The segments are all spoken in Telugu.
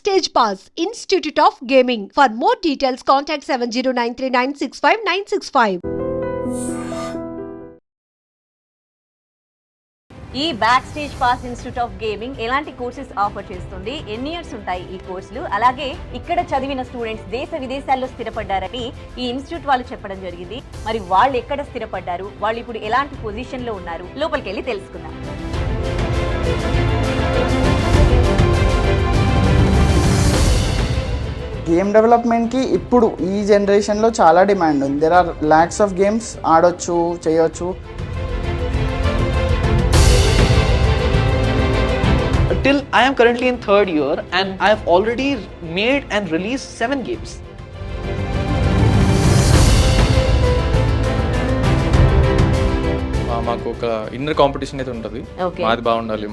Backstage Pass, Institute of Gaming. For more details, contact 7093965965965. ఈ back stage pass institute of gaming ఎలాంటి కోర్సెస్ ఆఫర్ చేస్తుంది, ఎన్ని ఇయర్స్ ఉంటాయి ఈ కోర్సులు, అలాగే ఇక్కడ చదివిన స్టూడెంట్స్ దేశ విదేశాల్లో స్థిరపడ్డారని ఈ ఇన్స్టిట్యూట్ వాళ్ళు చెప్పడం జరిగింది. మరి వాళ్ళు ఎక్కడ స్థిరపడ్డారు, వాళ్ళు ఇప్పుడు ఎలాంటి పొజిషన్ లో ఉన్నారు, లోపలికి వెళ్ళి తెలుసుకుందాం. గేమ్ డెవలప్మెంట్కి ఇప్పుడు ఈ జనరేషన్లో చాలా డిమాండ్ ఉంది. There are lakhs of games ఆడొచ్చు, చేయొచ్చు. Till I am currently in third year and I have already made and released 7 games. మాకు ఒక ఇన్నర్ కాంపిటీషన్ అయితే ఉంటుంది, మాది బాగుండాలి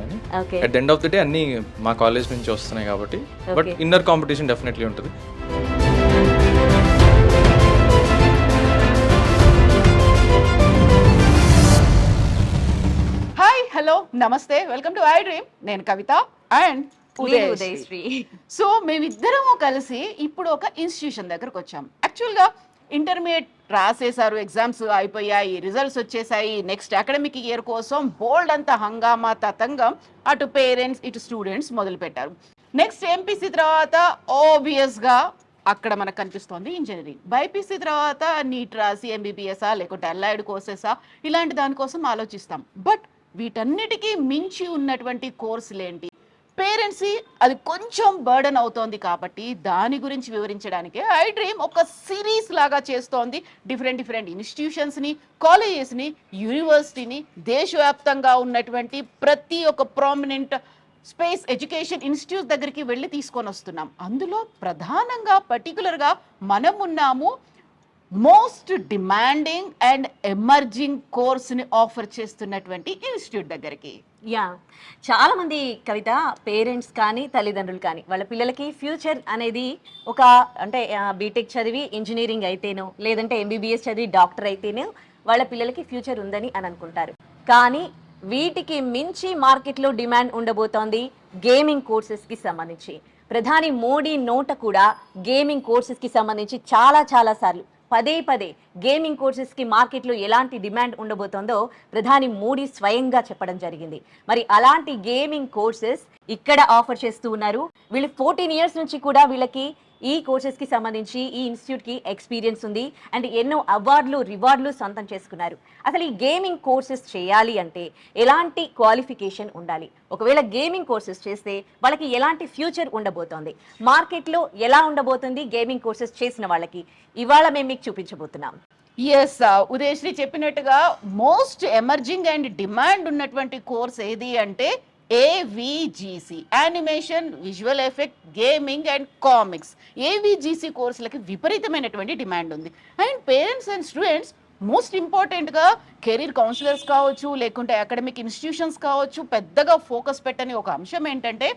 అని. At the end of the day అన్ని మా కాలేజ్ నుంచి వస్తున్నాయి కాబట్టి, బట్ ఇన్నర్ కాంపిటీషన్ డెఫినెట్లీ ఉంటుంది. హాయ్, హలో, నమస్తే, వెల్కమ్ టు ఐ డ్రీమ్. నేను కవిత అండ్ ఉదయశ్రీ. సో మేమిద్దరము కలిసి ఇప్పుడు ఒక ఇన్స్టిట్యూషన్ దగ్గరకు వచ్చాం. యాక్చువల్గా ఇంటర్మీడియట్ రాసేసారు, ఎగ్జామ్స్ అయిపోయాయి, రిజల్ట్స్ వచ్చేసాయి. నెక్స్ట్ అకాడమిక్ ఇయర్ కోసం బోల్డ్ అంత హంగామా తతంగం అటు పేరెంట్స్ ఇటు స్టూడెంట్స్ మొదలు పెట్టారు. నెక్స్ట్ ఎంపీసీ తర్వాత ఆబ్వియస్గా అక్కడ మనకు కనిపిస్తోంది ఇంజనీరింగ్. బైపీసీ తర్వాత నీట్ రాసి ఎంబీబీఎస్ఆ లేకుంటే అలైడ్ కోర్సెసా ఇలాంటి దానికోసం ఆలోచిస్తాం. బట్ వీటన్నిటికీ మించి ఉన్నటువంటి కోర్సులేంటి, పేరెంట్స్ అది కొంచెం బర్డన్ అవుతోంది కాబట్టి దాని గురించి వివరించడానికి ఐ డ్రీమ్ ఒక సిరీస్ లాగా చేస్తోంది. డిఫరెంట్ ఇన్స్టిట్యూషన్స్ని, కాలేజెస్ని, యూనివర్సిటీని, దేశవ్యాప్తంగా ఉన్నటువంటి ప్రతి ఒక్క ప్రామినెంట్ స్పేస్ ఎడ్యుకేషన్ ఇన్స్టిట్యూట్ దగ్గరికి వెళ్ళి తీసుకొని వస్తున్నాం. అందులో ప్రధానంగా పర్టికులర్గా మనం ఉన్నాము మోస్ట్ డిమాండింగ్ అండ్ ఎమర్జింగ్ కోర్స్ని ఆఫర్ చేస్తున్నటువంటి ఇన్స్టిట్యూట్ దగ్గరికి. చాలా మంది కవిత పేరెంట్స్ కానీ తల్లిదండ్రులు కానీ వాళ్ళ పిల్లలకి ఫ్యూచర్ అనేది ఒక అంటే బీటెక్ చదివి ఇంజనీరింగ్ అయితేనో లేదంటే ఎంబీబీఎస్ చదివి డాక్టర్ అయితేనో వాళ్ళ పిల్లలకి ఫ్యూచర్ ఉందని అని అనుకుంటారు. కానీ వీటికి మించి మార్కెట్లో డిమాండ్ ఉండబోతోంది గేమింగ్ కోర్సెస్కి సంబంధించి. ప్రధాని మోడీ నోట కూడా గేమింగ్ కోర్సెస్కి సంబంధించి చాలా సార్లు పదే గేమింగ్ కోర్సెస్కి మార్కెట్లో ఎలాంటి డిమాండ్ ఉండబోతోందో ప్రధాని మోడీ స్వయంగా చెప్పడం జరిగింది. మరి అలాంటి గేమింగ్ కోర్సెస్ ఇక్కడ ఆఫర్ చేస్తూ ఉన్నారు. వీళ్ళు 14 ఇయర్స్ నుంచి కూడా వీళ్ళకి ఈ కోర్సెస్కి సంబంధించి ఈ ఇన్స్టిట్యూట్కి ఎక్స్పీరియన్స్ ఉంది అండ్ ఎన్నో అవార్డులు రివార్డులు సొంతం చేసుకున్నారు. అసలు ఈ గేమింగ్ కోర్సెస్ చేయాలి అంటే ఎలాంటి క్వాలిఫికేషన్ ఉండాలి, ఒకవేళ గేమింగ్ కోర్సెస్ చేస్తే వాళ్ళకి ఎలాంటి ఫ్యూచర్ ఉండబోతోంది, మార్కెట్లో ఎలా ఉండబోతుంది గేమింగ్ కోర్సెస్ చేసిన వాళ్ళకి, ఇవాళ మేము మీకు చూపించబోతున్నాం. ఎస్, ఉదయశ్రీ చెప్పినట్టుగా మోస్ట్ ఎమర్జింగ్ అండ్ డిమాండ్ ఉన్నటువంటి కోర్స్ ఏది అంటే AVGC, animation, visual effect, gaming and comics. AVGC కోర్సులకి విపరీతమైనటువంటి డిమాండ్ ఉంది. And parents and students most ఇంపార్టెంట్గా కెరీర్ కౌన్సిలర్స్ కావచ్చు లేకుంటే అకాడమిక్ ఇన్స్టిట్యూషన్స్ కావచ్చు పెద్దగా ఫోకస్ పెట్టని ఒక అంశం ఏంటంటే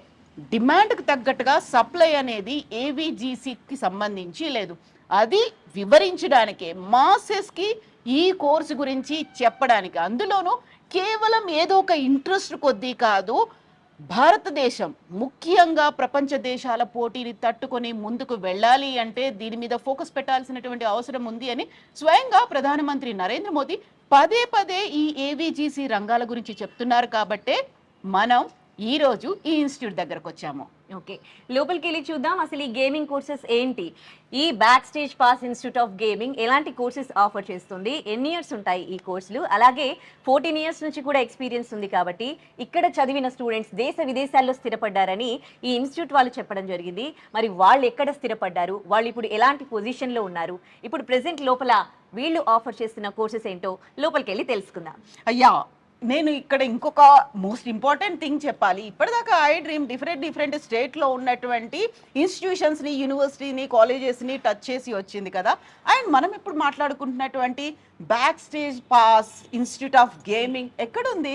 డిమాండ్కి తగ్గట్టుగా సప్లై అనేది ఏవిజిసికి సంబంధించి లేదు. అది వివరించడానికే, మాసెస్కి ఈ కోర్సు గురించి చెప్పడానికి, అందులోనూ కేవలం ఏదో ఒక ఇంట్రెస్ట్ కొద్దీ కాదు, భారతదేశం ముఖ్యంగా ప్రపంచ దేశాల పోటీని తట్టుకొని ముందుకు వెళ్ళాలి అంటే దీని మీద ఫోకస్ పెట్టాల్సినటువంటి అవసరం ఉంది అని స్వయంగా ప్రధానమంత్రి నరేంద్ర మోదీ పదే ఈ ఏవిజిసి రంగాల గురించి చెప్తున్నారు. కాబట్టే మనం ఈరోజు ఈ ఇన్స్టిట్యూట్ దగ్గరకు వచ్చాము. ఓకే, లోపలికి వెళ్ళి చూద్దాం అసలు ఈ గేమింగ్ కోర్సెస్ ఏంటి, ఈ back stage pass institute of gaming ఎలాంటి కోర్సెస్ ఆఫర్ చేస్తుంది, ఎన్ని ఇయర్స్ ఉంటాయి ఈ కోర్సులు, అలాగే 14 ఇయర్స్ నుంచి కూడా ఎక్స్పీరియన్స్ ఉంది కాబట్టి ఇక్కడ చదివిన స్టూడెంట్స్ దేశ విదేశాల్లో స్థిరపడ్డారని ఈ ఇన్స్టిట్యూట్ వాళ్ళు చెప్పడం జరిగింది. మరి వాళ్ళు ఎక్కడ స్థిరపడ్డారు, వాళ్ళు ఇప్పుడు ఎలాంటి పొజిషన్లో ఉన్నారు, ఇప్పుడు ప్రెసెంట్ లోపల వీళ్ళు ఆఫర్ చేస్తున్న కోర్సెస్ ఏంటో లోపలికి వెళ్ళి తెలుసుకుందాం. అయ్యా, నేను ఇక్కడ ఇంకొక మోస్ట్ ఇంపార్టెంట్ థింగ్ చెప్పాలి. ఇప్పటిదాకా ఐ డ్రీమ్ డిఫరెంట్ స్టేట్లో ఉన్నటువంటి ఇన్స్టిట్యూషన్స్ని, యూనివర్సిటీని, కాలేజెస్ని టచ్ చేసి వచ్చింది కదా. అండ్ మనం ఇప్పుడు మాట్లాడుకుంటున్నటువంటి Back stage pass institute of Gaming ఎక్కడుంది?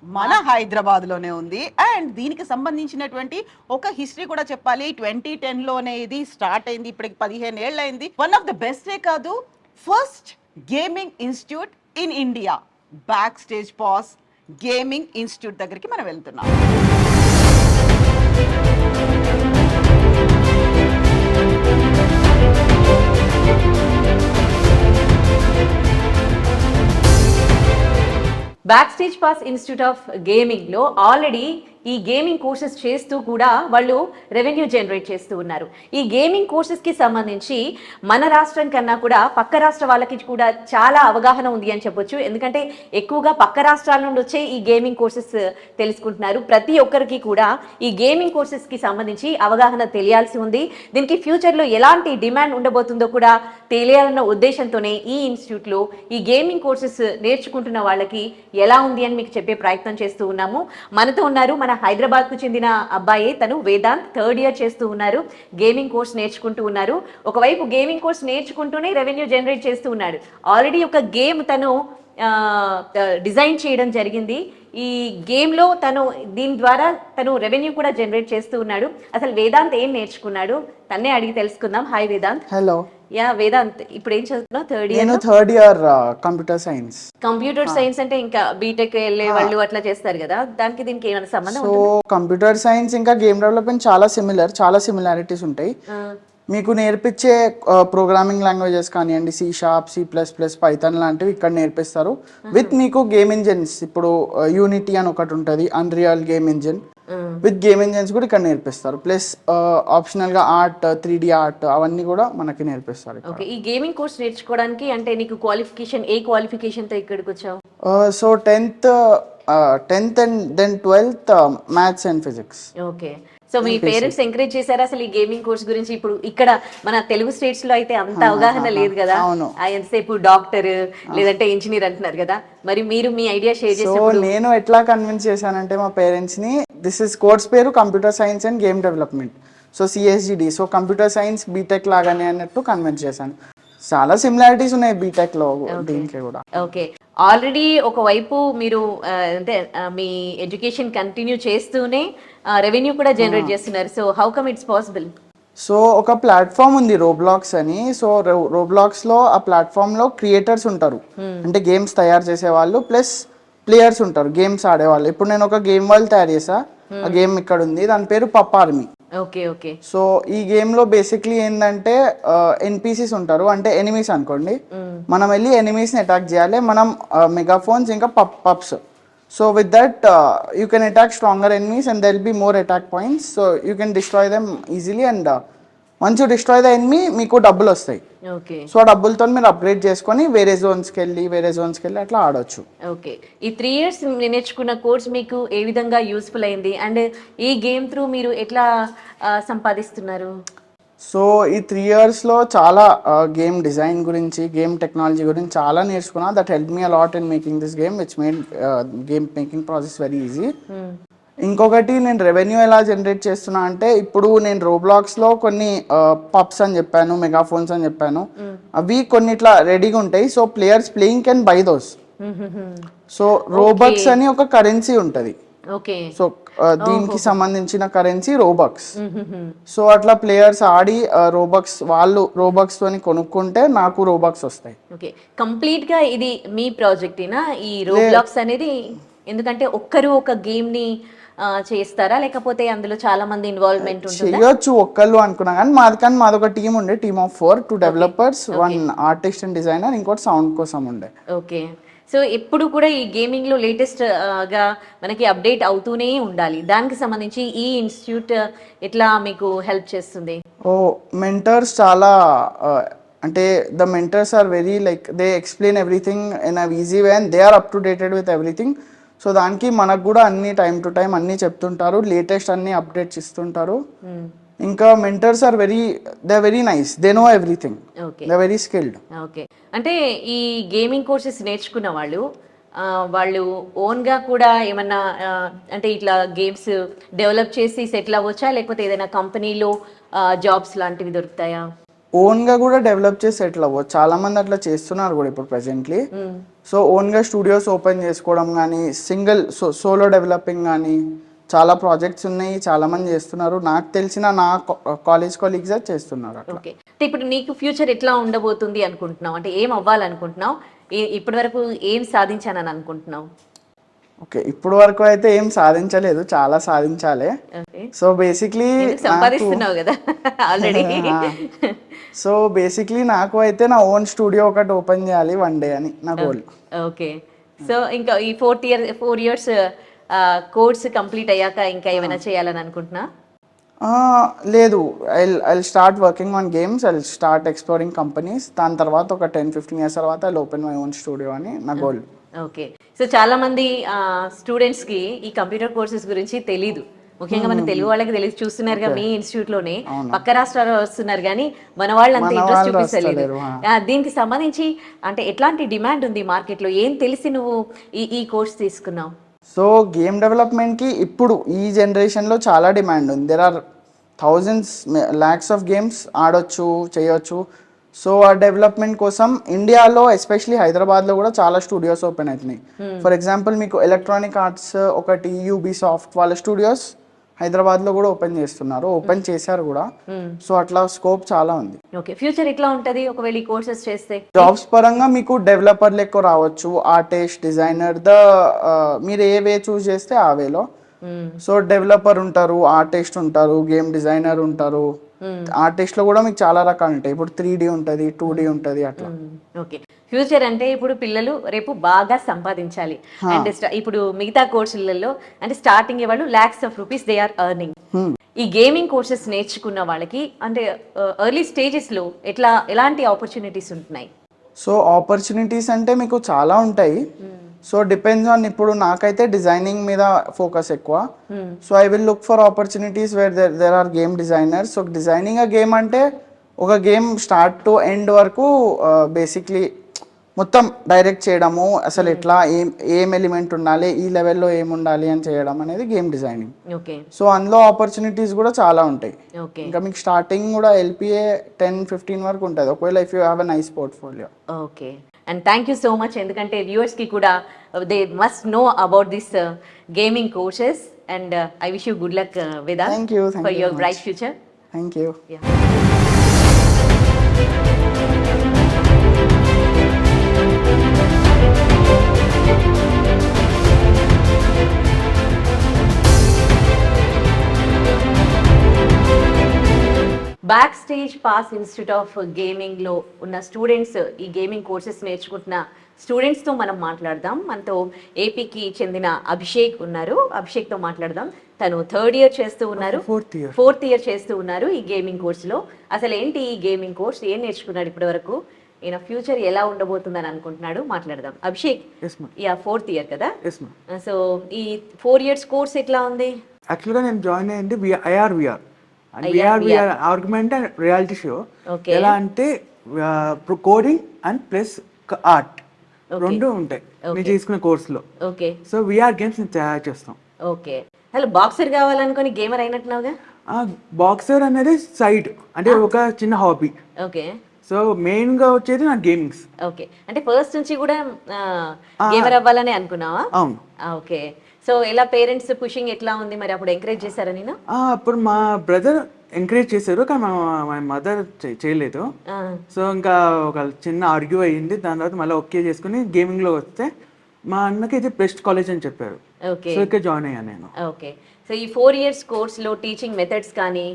మన హైదరాబాద్లోనే ఉంది. అండ్ దీనికి సంబంధించినటువంటి ఒక హిస్టరీ కూడా చెప్పాలి. 2010లోనే ఇది స్టార్ట్ అయింది, ఇప్పటికి 15 ఏళ్ళు అయింది. వన్ ఆఫ్ ద బెస్టే కాదు, first gaming institute in India. Back stage pass gaming institute దగ్గరికి మనం వెళ్తున్నాం. Back stage pass institute of gaming లో ఆల్రెడీ ఈ గేమింగ్ కోర్సెస్ చేస్తూ కూడా వాళ్ళు రెవెన్యూ జనరేట్ చేస్తూ ఉన్నారు. ఈ గేమింగ్ కోర్సెస్ కి సంబంధించి మన రాష్ట్రం కన్నా కూడా పక్క రాష్ట్ర వాళ్ళకి కూడా చాలా అవగాహన ఉంది అని చెప్పొచ్చు. ఎందుకంటే ఎక్కువగా పక్క రాష్ట్రాల నుండి వచ్చే ఈ గేమింగ్ కోర్సెస్ తెలుసుకుంటున్నారు. ప్రతి ఒక్కరికి కూడా ఈ గేమింగ్ కోర్సెస్ కి సంబంధించి అవగాహన తెలియాల్సి ఉంది. దీనికి ఫ్యూచర్ లో ఎలాంటి డిమాండ్ ఉండబోతుందో కూడా తెలియాలన్న ఉద్దేశంతోనే ఈ ఇన్స్టిట్యూట్ లో ఈ గేమింగ్ కోర్సెస్ నేర్చుకుంటున్న వాళ్ళకి ఎలా ఉంది అని మీకు చెప్పే ప్రయత్నం చేస్తూ ఉన్నాము. మనతో ఉన్నారు మన హైదరాబాద్ కు చెందిన అబ్బాయి, తను వేదాంత్, 3rd ఇయర్ చేస్తూ ఉన్నారు. గేమింగ్ కోర్స్ నేర్చుకుంటూ ఉన్నారు. ఒకవైపు గేమింగ్ కోర్స్ నేర్చుకుంటూనే రెవెన్యూ జనరేట్ చేస్తూ ఉన్నాడు. ఆల్రెడీ ఒక గేమ్ తను డిజైన్ చేయడం జరిగింది. ఈ గేమ్ లో దీని ద్వారా తను రెవెన్యూ కూడా జనరేట్ చేస్తూ ఉన్నాడు. అసలు వేదాంత్ ఏం నేర్చుకున్నాడు తన్నే అడిగి తెలుసుకుందాం. Hi Vedant. Hello. Yeah Vedant, ఇప్పుడు ఏం చదువుతున్నావు? 3rd year. నేను 3rd year computer science. Computer science అంటే ఇంకా బీటెక్ వెళ్ళే వాళ్ళు అట్లా చేస్తారు కదా, దానికి దీనికి ఏమైనా సంబంధం? సో కంప్యూటర్ సైన్స్ ఇంకా గేమ్ డెవలప్మెంట్ చాలా సిమిలారిటీస్ ఉంటాయి. మీకు నేర్పించే ప్రోగ్రామింగ్ లాంగ్వేజెస్ కానివ్వండి, C#, C++, పైథాన్ లాంటివి ఇక్కడ నేర్పిస్తారు. విత్ మీకు గేమ్ ఇంజిన్స్, ఇప్పుడు యూనిటీ అని ఒకటి ఉంటుంది, unreal game engine. With game engines కూడా ఇక్కడ నేర్పిస్తారు. ప్లస్ ఆప్షనల్ గా ఆర్ట్, 3D ఆర్ట్ అవన్నీ కూడా మనకి నేర్పిస్తారు. ఓకే, ఈ గేమింగ్ కోర్స్ నేర్చుకోవడానికి అంటే నీకు క్వాలిఫికేషన్, ఏ క్వాలిఫికేషన్ తో ఇక్కడికి వచ్చావు? So 10th and then 12th maths and physics. Okay, so me parents encourage చేశారా అసలు ఈ గేమింగ్ కోర్స్ గురించి? ఇప్పుడు ఇక్కడ మన తెలుగు స్టేట్స్ లో అయితే అంత అవగాహన లేదు కదా, ఎంతసేపు డాక్టర్ లేదంటే ఇంజనీర్ అంటున్నారు కదా, మరి మీరు మీ ఐడియా షేర్ చేసి. సో నేను ఎట్లా కన్విన్స్ చేశానంటే మా పేరెంట్స్ ని, దిస్ ఇస్ కోర్స్ పేరు computer science and game development, so CSGD, so computer science BTech లాగానే అన్నట్టు కన్విన్స్ చేశాను. చాలా సిమిలారిటీస్ ఉన్నాయి బీటెక్ లో దీనికి కూడా. ఓకే, ఆల్రెడీ ఒకవైపు మీరు అంటే మీ ఎడ్యుకేషన్ కంటిన్యూ చేస్తూనే రెవెన్యూ కూడా జనరేట్ చేస్తున్నారు. So how come it's possible? So ఒక ప్లాట్ఫామ్ ఉంది రోబ్లాక్స్ అని. సో రోబ్లాక్స్ లో ఆ ప్లాట్ఫామ్ లో క్రియేటర్స్ ఉంటారు, అంటే గేమ్స్ తయారు చేసే వాళ్ళు, ప్లస్ ప్లేయర్స్ ఉంటారు, గేమ్స్ ఆడేవాళ్ళు. ఇప్పుడు నేను ఒక గేమ్ వరల్డ్ తయారు చేసా, ఆ గేమ్ ఇక్కడ ఉంది, దాని పేరు పప్ ఆర్మీ. Okay okay. సో ఈ గేమ్ లో బేసిక్లీ ఏంటంటే NPCs ఉంటారు, అంటే ఎనిమీస్ అనుకోండి. మనం వెళ్ళి ఎనిమీస్ ని అటాక్ చేయాలి. మనం మెగాఫోన్స్ ఇంకా pups. So with that you can attack stronger enemies and there will be more attack points. So you can destroy them easily and once you destroy the enemy మీకు డబ్బులు వస్తాయి. సో ఆ డబ్బులతో మీరు అప్గ్రేడ్ చేసుకొని వేరే జోన్స్కి వెళ్ళి అట్లా ఆడొచ్చు. ఓకే, ఈ 3 years నేర్చుకున్న కోర్స్ మీకు ఏ విధంగా యూస్ఫుల్ అయింది అండ్ ఈ గేమ్ త్రూ మీరు ఎట్లా సంపాదిస్తున్నారు? సో ఈ 3 years లో చాలా గేమ్ డిజైన్ గురించి, గేమ్ టెక్నాలజీ గురించి చాలా నేర్చుకున్నా. That help me a lot in making this game, which made game making process very easy. ఇంకొకటి, నేను రెవెన్యూ ఎలా జనరేట్ చేస్తున్నా అంటే, ఇప్పుడు నేను రోబ్లాక్స్ లో కొన్ని పప్స్ అని చెప్పాను, మెగాఫోన్స్ అని చెప్పాను, అవి కొన్ని ఇట్లా రెడీగా ఉంటాయి. So players playing can buy those. So Robux అని ఒక కరెన్సీ ఉంటది. సో దీనికి సంబంధించిన కరెన్సీ రోబక్స్. సో అట్లా ప్లేయర్స్ ఆడి వాళ్ళు రోబక్స్ తోని కొనుక్కుంటే నాకు రోబక్స్ వస్తాయి. ఓకే, కంప్లీట్ గా ఇది మీ ప్రాజెక్టేనా ఈ రోబ్లాక్స్ అనేది? ఎందుకంటే ఒక్కరు ఒక గేమ్ ని చేస్తారా, లేకపోతే అందులో చాలా మంది ఇన్వాల్వ్మెంట్ ఉంటుందా? చేయొచ్చు ఒక్కళ్ళు అనుకున్నా, కానీ మాది ఒక టీమ్ ఉండే, team of 4, 2 developers, 1 artist and designer, ఇంకోటి సౌండ్ కోసం ఉండే. ఓకే, సో ఎప్పుడు కూడా ఈ గేమింగ్ లో లేటెస్ట్ గా మనకి అప్డేట్ అవుతూనే ఉండాలి. దానికి సంబంధించి ఈ ఇన్స్టిట్యూట్ ఎట్లా మీకు హెల్ప్ చేస్తుంది? మెంటర్స్ చాలా, అంటే the mentors are very like they explain everything in a easy way and they are up to dated with everything. So దానికి మనకు కూడా అన్ని టైం టు టైం అన్ని చెప్తుంటారు, లేటెస్ట్ అన్ని అప్డేట్స్ ఇస్తుంటారు. ఇంకా mentors are very nice, they know everything, they very skilled. Okay, అంటే ఈ గేమింగ్ కోర్సెస్ నేర్చుకున్న వాళ్ళు ఓన్ గా కూడా ఏమన్నా అంటే ఇట్లా గేమ్స్ డెవలప్ చేసి సెటిల్ అవ్వచ్చా, లేకపోతే ఏదైనా కంపెనీలో జాబ్స్ లాంటివి దొరుకుతాయా? ఓన్ గా కూడా డెవలప్ చేసి సెటిల్ అవ్వచ్చు, చాలా మంది అట్లా చేస్తున్నారు కూడా ఇప్పుడు ప్రెసెంట్లీ. సో ఓన్ గా స్టూడియోస్ ఓపెన్ చేసుకోవడం కానీ, సింగిల్ సోలో డెవలపింగ్ కానీ చాలా ప్రాజెక్ట్స్ ఉన్నాయి, చాలా మంది చేస్తున్నారు. నాకు తెలిసిన నా కాలేజ్ కొలీగ్స్ చేస్తున్నారు. ఓకే, ఇప్పుడు నీకు ఫ్యూచర్ ఎట్లా ఉండబోతుంది అనుకుంటున్నావు? అంటే ఏం అవ్వాలనుకుంటున్నావు? ఇప్పటి వరకు ఏం సాధించానని అనుకుంటున్నావు? ఓకే, ఇప్పుడు వరకు అయితే ఏం సాధించలేదు, చాలా సాధించాలి. సో బేసిక్లీ సంపాదిస్తున్నావు కదా ఆల్రెడీ. సో బేసిక్లీ నాకు అయితే నా ఓన్ స్టూడియో ఒకటి ఓపెన్ చేయాలి 1 day అని నా గోల్. ఓకే, సో ఇంకా ఈ 4 years కోర్స్ కంప్లీట్ అయ్యాక ఇంకా ఏమైనా చేయాలని అనుకుంటున్నా? లేదు, I start working on games, I start exploring companies. దాని తర్వాత ఒక 10-15 years తర్వాత I open my own studio అని నా గోల్. ఓకే. సో చాలా మంది స్టూడెంట్స్ కి ఈ కంప్యూటర్ కోర్సెస్ గురించి తెలీదు. ముఖ్యంగా మన తెలుగు వాళ్ళకి తెలిసి చూస్తున్నారుగా మీ ఇన్స్టిట్యూట్ లోనే, పక్క రాష్ట్రాలు వస్తున్నారు కానీ మన వాళ్ళు అంత ఇంట్రెస్ట్ చూపిస్తలేదు. దీనికి సంబంధించి అంటే ఎట్లాంటి డిమాండ్ ఉంది మార్కెట్ లో? ఏం తెలిసి నువ్వు ఈ కోర్స్ తీసుకున్నావు? సో గేమ్ డెవలప్మెంట్కి ఇప్పుడు ఈ జనరేషన్లో చాలా డిమాండ్ ఉంది. There are thousands lakhs of games ఆడొచ్చు, చేయొచ్చు. సో ఆ డెవలప్మెంట్ కోసం ఇండియాలో ఎస్పెషలీ హైదరాబాద్లో కూడా చాలా స్టూడియోస్ ఓపెన్ అవుతున్నాయి. ఫర్ ఎగ్జాంపుల్ మీకు ఎలక్ట్రానిక్ ఆర్ట్స్ ఒకటి, యూబీ సాఫ్ట్ వాళ్ళ స్టూడియోస్ హైదరాబాద్లో కూడా ఓపెన్ చేశారు కూడా. సో అట్లా స్కోప్ చాలా ఉంది. ఓకే. ఫ్యూచర్ ఎట్లా ఉంటది ఒకవేళ ఈ కోర్సెస్ చేస్తే? జాబ్స్ పరంగా మీకు డెవలపర్లు ఎక్కువ రావచ్చు, ఆర్టిస్ట్, డిజైనర్, మీరు ఏ వే చూస్ చేస్తే ఆ వేలో. సో డెవలపర్ ఉంటారు, ఆర్టిస్ట్ ఉంటారు, గేమ్ డిజైనర్ ఉంటారు. ఆర్టిస్ట్ లో కూడా మీకు చాలా రకాలు ఉంటాయి. ఇప్పుడు 3D ఉంటుంది, 2D ఉంటుంది, అట్లా. ఓకే. ఫ్యూచర్ అంటే ఇప్పుడు పిల్లలు రేపు బాగా సంపాదించాలి. అండ్ ఇప్పుడు మిగతా కోర్సులలో అంటే స్టార్టింగ్ వాళ్ళు lakhs of rupees they are earning. ఈ గేమింగ్ కోర్సెస్ నేర్చుకున్న వాళ్ళకి అంటే ఎర్లీ స్టేజెస్ లో ఎలాంటి ఆపర్చునిటీస్ ఉంటున్నాయి? సో ఆపర్చునిటీస్ అంటే మీకు చాలా ఉంటాయి. సో డిపెండ్స్ ఆన్, ఇప్పుడు నాకైతే డిజైనింగ్ మీద ఫోకస్ ఎక్కువ. So I will look for opportunities where there are game designers. So designing a game అంటే ఒక గేమ్ స్టార్ట్ టు ఎండ్ వరకు బేసిక్లీ మొత్తం డైరెక్ట్ చేయడము, అసలు ఎట్లా ఏం ఎలిమెంట్ ఉండాలి, ఈ లెవెల్లో ఏం ఉండాలి అని చేయడం అనేది గేమ్ డిజైనింగ్. సో అందులో ఆపర్చునిటీస్ కూడా చాలా ఉంటాయి. ఇంకా మీకు స్టార్టింగ్ కూడా LPA 10-15 వరకు ఉంటుంది ఒకవేళ if you have a nice portfolio. Okay. And thank you so much. ఎందుకంటే వ్యూవర్స్కి కూడా they must know about this gaming courses. And I wish you good luck Veda for your bright future. Thank you. Back stage pass institute of గేమింగ్లో ఉన్న స్టూడెంట్స్, ఈ గేమింగ్ కోర్సెస్ నేర్చుకుంటున్న స్టూడెంట్స్తో మనం మాట్లాడదాం. మనతో ఏపీకి చెందిన అభిషేక్ ఉన్నారు. అభిషేక్తో మాట్లాడదాం. తను 3rd year చేస్తూ ఉన్నారు, 4th year చేస్తూ ఉన్నారు ఈ గేమింగ్ కోర్సులో. అసలు ఏంటి ఈ గేమింగ్ కోర్స్, ఏం నేర్చుకున్నాడు ఇప్పటి వరకు, ఈయన ఫ్యూచర్ ఎలా ఉండబోతుందని అనుకుంటున్నాడు, మాట్లాడదాం. అభిషేక్, 4th year కదా? సో ఈ 4 years కోర్స్ ఎట్లా ఉంది? యాక్చువల్గా నేను జాయిన్ అయ్యింది IRVR argument and reality show. ఎలా అంటే కోడింగ్ అండ్ ప్లస్ ఆర్ట్ రెండు ఉంటాయి నేను చేసుకున్న కోర్సులో. ఓకే. సో VR గేమ్స్ తయారు చేస్తాం. ఓకే. అసలు బాక్సర్ కావాలనుకొని గేమర్ అయినట్టున్నావుగా? బాక్సర్ అనేది సైడ్, అంటే ఒక చిన్న హాబీ. ఓకే. సో మెయిన్ గా వచ్చేది నా గేమింగ్స్. ఓకే. అంటే ఫస్ట్ నుంచి కూడా గేమర్ అవ్వాలని అనుకున్నావా? అవును. ఓకే. సో ఎలా పేరెంట్స్ పుషింగ్ ఎట్లా ఉంది మరి? అప్పుడు ఎంకరేజ్ చేశారా నేను? అప్పుడు మా బ్రదర్ ఎంకరేజ్ చేశారు, కానీ మా మదర్ చేయలేదు. సో ఇంకా ఒక చిన్న ఆర్గ్యూ అయ్యింది. దాని తర్వాత మళ్ళీ ఓకే చేసుకుని గేమింగ్ లో వస్తే మా అన్నకి ఇది బెస్ట్ కాలేజ్ అని చెప్పారు. ఓకే. సో ఇక్కడ జాయిన్ అయ్యాను నేను. ఓకే. సో ఈ 4 years కోర్స్ లో టీచింగ్ మెథడ్స్ కానీ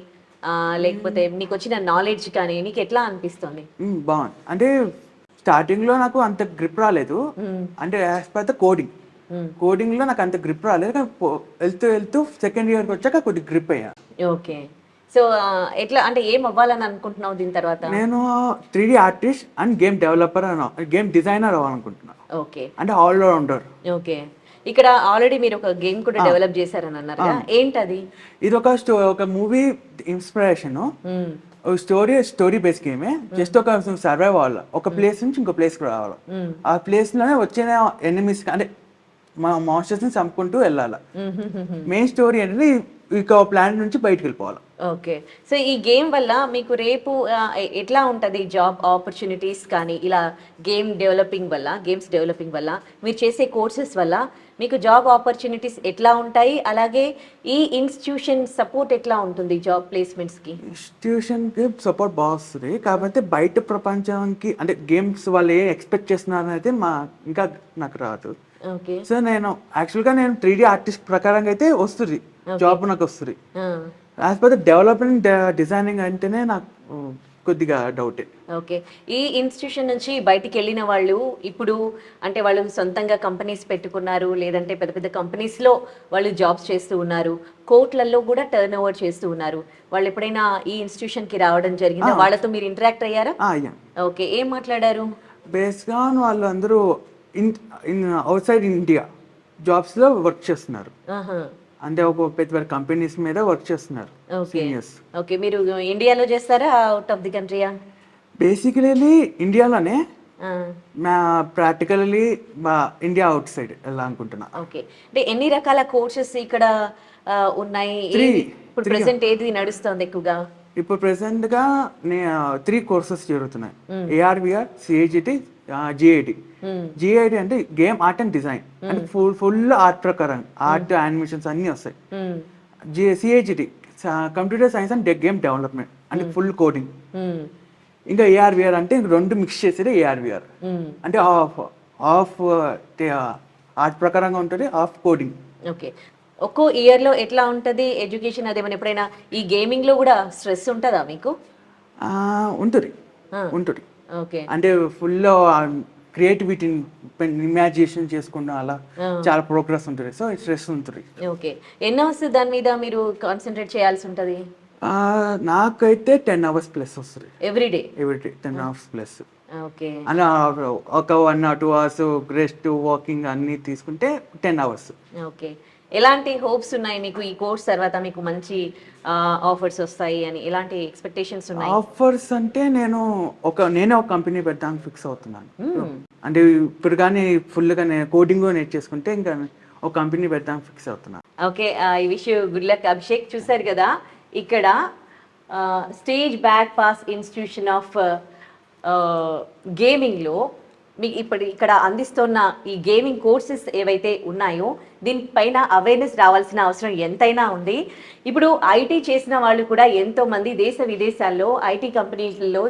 లేకపోతే నీకు వచ్చిన నాలెడ్జ్ కానీ నీకు ఎట్లా అనిపిస్తుంది? బాగుంది. అంటే స్టార్టింగ్ లో నాకు అంత గ్రిప్ రాలేదు. అంటే యాజ్ పర్ ద కోడింగ్ లో నాకు అంత గ్రిప్ రాలేదు, కానీ వెళ్తూ 2nd year వచ్చాక కొద్దిగా గ్రిప్ అయ్యా. ఓకే. సో ఎట్లా అంటే ఏం అవ్వాలని అనుకుంటున్నావు దీని తర్వాత? నేను 3D artist and game developer game designer అవ్వాలనుకుంటున్నా. ఓకే. అంటే ఆల్రౌండర్. ఓకే. ఇక్కడ ఆల్రెడీ మీరు ఒక గేమ్ కూడా డెవలప్ చేశారని అన్నారు, ఏంటది? ఇది ఒక మూవీ ఇన్స్పిరేషన్. స్టోరీ బేస్ గేమే. జస్ట్ ఒక సర్వైవ్ అవ్వాలి, ఒక ప్లేస్ నుంచి ఇంకో ప్లేస్ కి రావాలి. ఆ ప్లేస్ లోనే వచ్చిన ఎనిమీస్ అంటే మా మాన్స్టర్స్ ని చంపుకుంటూ వెళ్ళాలి. మెయిన్ స్టోరీ అనేది ఇక ప్లానెట్ నుంచి బయటకు వెళ్ళిపోవాలి. ఓకే. సో ఈ గేమ్ వల్ల మీకు రేపు ఎట్లా ఉంటుంది జాబ్ ఆపర్చునిటీస్ కానీ, ఇలా గేమ్స్ డెవలపింగ్ వల్ల మీరు చేసే కోర్సెస్ వల్ల మీకు జాబ్ ఆపర్చునిటీస్ ఎట్లా ఉంటాయి? అలాగే ఈ ఇన్స్టిట్యూషన్ సపోర్ట్ ఎట్లా ఉంటుంది జాబ్ ప్లేస్మెంట్స్కి? ఇన్స్టిట్యూషన్కి సపోర్ట్ బాగా వస్తుంది, కాకపోతే బయట ప్రపంచానికి అంటే గేమ్స్ వాళ్ళు ఏం ఎక్స్పెక్ట్ చేస్తున్నారు అయితే ఇంకా నాకు రాదు. ఓకే. సో నేను యాక్చువల్గా 3D ఆర్టిస్ట్ ప్రకారంగా అయితే వస్తుంది జాబ్, నాకు వస్తుంది. As per the development designing అంటేనే నాకు కొద్దిగా డౌటే. ఓకే. ఈ ఇన్స్టిట్యూషన్ నుంచి బయటికి వెళ్ళిన వాళ్ళు ఇప్పుడు అంటే వాళ్ళు సొంతంగా కంపెనీస్ పెట్టుకున్నారు, లేదంటే పెద్ద పెద్ద కంపెనీస్లో వాళ్ళు జాబ్స్ చేస్తూ ఉన్నారు, కోట్లలో కూడా టర్న్ ఓవర్ చేస్తూ ఉన్నారు. వాళ్ళు ఎప్పుడైనా ఈ ఇన్స్టిట్యూషన్కి రావడం జరిగిందా? వాళ్ళతో మీరు ఇంటరాక్ట్ అయ్యారా? అయ్యాను. ఓకే, ఏం మాట్లాడారు? బేస్గా వాళ్ళు అందరూ ఇన్ అవుట్ సైడ్ ఇండియా జాబ్స్లో వర్క్ చేస్తున్నారు. ఆహా. అంటే ఒక పెద్ద పెద్ద కంపెనీస్ మీద వర్క్ చేస్తున్నారు ఓకే. సీనియర్స్. ఓకే, మీరు ఇండియాలో చేస్తారా అవుట్ ఆఫ్ ది కంట్రీయా? బేసికలీ ఇండియాలోనే, మా ప్రాక్టికల్లీ మా ఇండియా అవుట్ సైడ్ ఎలా అనుకుంటున్నా. ఓకే, అంటే ఎన్ని రకాల కోర్సెస్ ఇక్కడ ఉన్నాయి? ఇప్పుడు ప్రెసెంట్ ఏది నడుస్తుంది ఎక్కువగా? ఇప్పుడు ప్రెసెంట్గా 3 కోర్సెస్ జరుగుతున్నాయి. AR VR, CIGT, GIT. జిఐటి అంటే గేమ్ ఆర్ట్ అండ్ డిజైన్, అంటే ఫుల్ ఆర్ట్ ప్రకారం ఆర్ట్ యానిమేషన్స్ అన్నీ వస్తాయి. CIGT computer science and game development, అంటే ఫుల్ కోడింగ్. ఇంకా ఏఆర్విఆర్ అంటే 2 మిక్స్ చేసేది ఏఆర్విఆర్, అంటే ఆఫ్ ఆర్ట్ ప్రకారంగా ఉంటుంది, ఆఫ్ కోడింగ్. ఓకే, ఒక్కో ఇయర్లో ఎట్లా ఉంటుంది ఎడ్యుకేషన్? అదేమన్నా ఎప్పుడైనా ఈ గేమింగ్లో కూడా స్ట్రెస్ ఉంటుందా మీకు? ఉంటుంది ఉంటుంది. ఓకే, అంటే ఫుల్ క్రియేటివిటీని ఇమాజినేషన్ చేసుకుంటూ అలా చాలా ప్రోగ్రెస్ ఉంటుంది. సో స్ట్రెస్ ఉంటుంది. ఓకే, ఎన్ని అవర్స్ దాని మీద మీరు కాన్సన్ట్రేట్ చేయాల్సి ఉంటుంది? నాకైతే 10 hours ప్లస్ వస్తుంది ఎవ్రీడే. 10 hours plus. ఓకే, అలా ఒక 1 or 2 hours రెస్ట్, వాకింగ్ అన్నీ తీసుకుంటే 10 hours. ఓకే, ఎలాంటి హోప్స్ ఉన్నాయి మీకు ఈ కోర్స్ తర్వాత? మీకు మంచి ఆఫర్స్ వస్తాయి అని ఎలాంటి ఎక్స్పెక్టేషన్స్ ఉన్నాయి? ఆఫర్స్ అంటే నేనే ఒక కంపెనీ పెట్టడానికి ఫిక్స్ అవుతున్నాను. అంటే ఇప్పుడు కానీ ఫుల్గా నేను కోడింగ్ నేర్చేసుకుంటే ఇంకా ఒక కంపెనీ పెట్టడానికి ఫిక్స్ అవుతున్నాను. ఓకే, ఈ విషయం గుడ్ లక్ అభిషేక్. చూసారు కదా, ఇక్కడ stage back pass institution of గేమింగ్లో మీకు ఇక్కడ అందిస్తున్న ఈ గేమింగ్ కోర్సెస్ ఏవైతే ఉన్నాయో దీనిపైన అవేర్నెస్ రావాల్సిన అవసరం ఎంతైనా ఉంది. ఇప్పుడు ఐటీ చేసిన వాళ్ళు కూడా ఎంతోమంది దేశ విదేశాల్లో ఐటీ కంపెనీలలో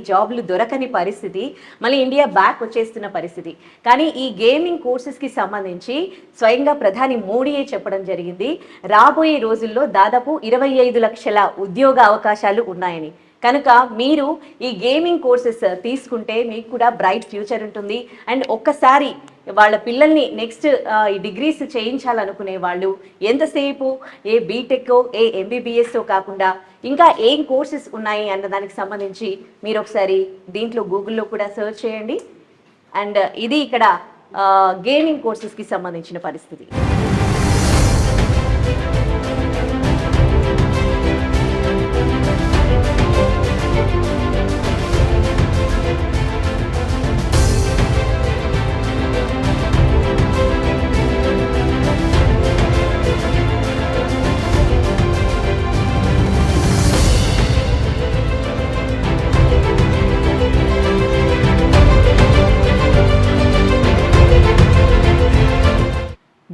జాబులు దొరకని పరిస్థితి, మళ్ళీ ఇండియా బ్యాక్ వచ్చేస్తున్న పరిస్థితి. కానీ ఈ గేమింగ్ కోర్సెస్కి సంబంధించి స్వయంగా ప్రధాని మోడీయే చెప్పడం జరిగింది, రాబోయే రోజుల్లో దాదాపు 25 లక్షల ఉద్యోగ అవకాశాలు ఉన్నాయని. కనుక మీరు ఈ గేమింగ్ కోర్సెస్ తీసుకుంటే మీకు కూడా బ్రైట్ ఫ్యూచర్ ఉంటుంది. అండ్ ఒక్కసారి వాళ్ళ పిల్లల్ని నెక్స్ట్ ఈ డిగ్రీస్ చేయించాలనుకునే వాళ్ళు ఎంతసేపు ఏ బీటెక్, ఏ ఎంబీబీఎస్ కాకుండా ఇంకా ఏం కోర్సెస్ ఉన్నాయి అన్న దానికి సంబంధించి మీరు ఒకసారి దీంట్లో గూగుల్లో కూడా సెర్చ్ చేయండి. అండ్ ఇది ఇక్కడ గేమింగ్ కోర్సెస్కి సంబంధించిన పరిస్థితి.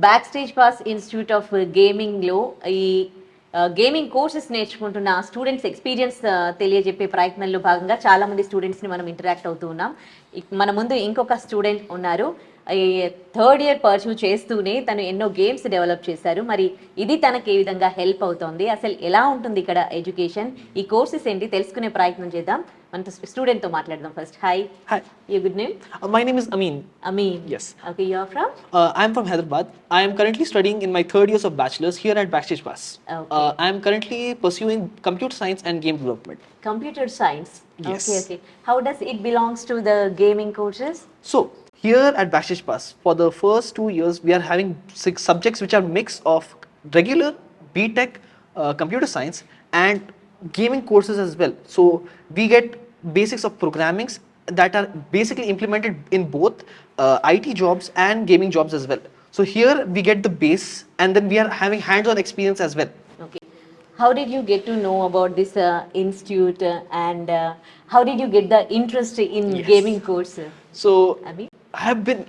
Back stage pass institute of గేమింగ్లో ఈ గేమింగ్ కోర్సెస్ నేర్చుకుంటున్న స్టూడెంట్స్ ఎక్స్పీరియన్స్ తెలియజెప్పే ప్రయత్నంలో భాగంగా చాలామంది స్టూడెంట్స్ని మనం ఇంటరాక్ట్ అవుతూ ఉన్నాం. మన ముందు ఇంకొక స్టూడెంట్ ఉన్నారు. ఈ 3rd year పర్సూ చేస్తూనే తను ఎన్నో గేమ్స్ డెవలప్ చేశారు. మరి ఇది తనకి ఏ విధంగా హెల్ప్ అవుతోంది, అసలు ఎలా ఉంటుంది ఇక్కడ ఎడ్యుకేషన్, ఈ కోర్సెస్ ఏంటి తెలుసుకునే ప్రయత్నం చేద్దాం. మన స్టూడెంట్తో మాట్లాడదాం. First hi. Your good name? My name is Amin. Amin. Yes. Okay, you are from? I am from Hyderabad. I am currently studying in my 3rd years of bachelor's here at Backstage Pass. Okay. I am currently pursuing computer science and game development. Computer science. Yes. Okay. How does it belongs to the gaming courses? So here at Backstage Pass, for the first 2 years, we are having 6 subjects which are mix of regular BTech, computer science, and gaming courses as well. So we get basics of programmings that are basically implemented in both IT jobs and gaming jobs as well. So here we get the base, and then we are having hands-on experience as well. Okay. How did you get to know about this institute and how did you get the interest in gaming course? So Abhi? I have been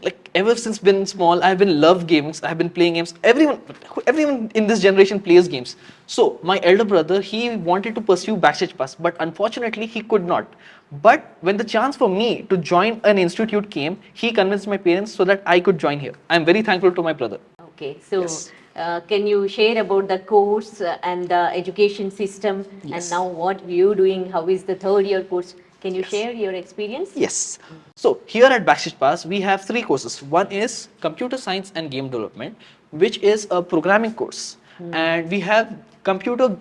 ever since been small, I have been love games. I have been playing games. Everyone in this generation plays games. So my elder brother, he wanted to pursue Backstage Pass, but unfortunately he could not. But when the chance for me to join an institute came, he convinced my parents so that I could join here. I am very thankful to my brother. Okay, so can you share about the course and the education system and now what you doing? How is the 3rd year course? Can you share your experience? Yes. So here at Backstage Pass, we have 3 courses. One is Computer Science and Game Development, which is a programming course. And we have Computer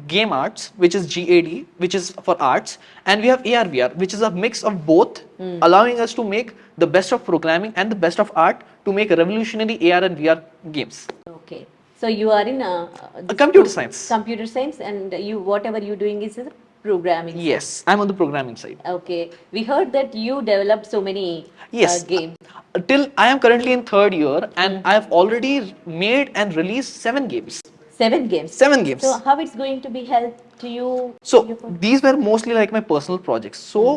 Game Arts, which is GAD, which is for arts. And we have AR/VR, which is a mix of both, allowing us to make the best of programming and the best of art to make revolutionary AR and VR games. Okay. So you are in Computer science. Computer science, and you whatever you're doing is programming. Yes, I'm on the programming side. Okay. We heard that you developed so many Yes. games. Till I am currently in 3rd year, and I have already made and released 7 games. 7 games. 7 games. So how it's going to be help to you? So these were mostly like my personal projects. So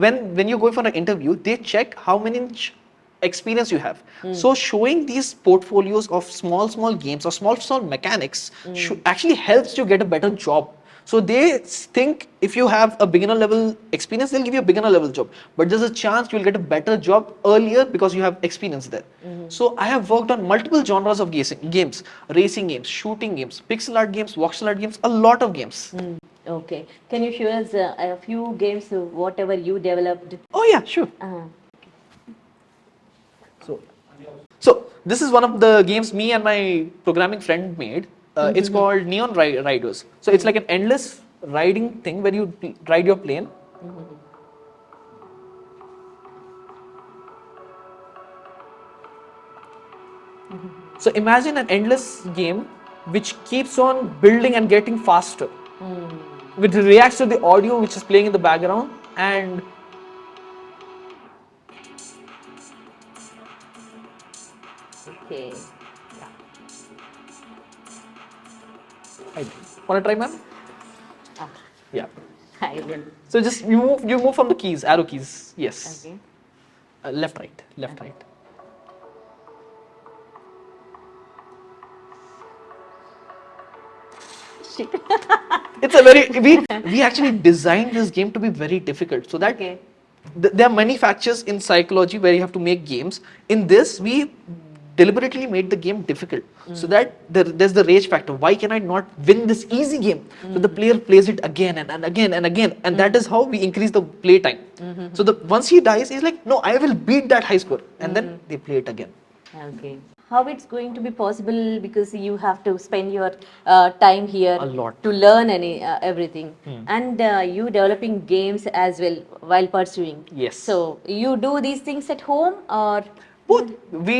when you go for an interview, they check how many experience you have. So showing these portfolios of small games or small mechanics actually helps you get a better job. So they think if you have a beginner level experience, they'll give you a beginner level job. But there's a chance you'll get a better job earlier because you have experience there. So I have worked on multiple genres of games, racing games, shooting games, pixel art games, voxel art games, a lot of games. Okay. Can you show us a few games, whatever you developed? Oh yeah, sure. So this is one of the games me and my programming friend made. It's called Neon Riders. So it's like an endless riding thing where you ride your plane. So imagine an endless game which keeps on building and getting faster. Which reacts to the audio which is playing in the background, and Okay. wanna try, ma'am? Yeah. I will. So just you move from the keys, arrow keys. Yes. Okay. Left, right, left, right. It's a very we actually designed this game to be very difficult so that Okay. there are many factors in psychology where you have to make games. In this, we deliberately made the game difficult so that there's the rage factor. Why can I not win this easy game? So the player plays it again and again and again, and that is how we increase the play time. So once he dies, he's like, no, I will beat that high score, and then they play it again. Okay. How it's going to be possible, because you have to spend your time here A lot. to learn everything, and you developing games as well while pursuing. Yes. So you do these things at home, or Both. We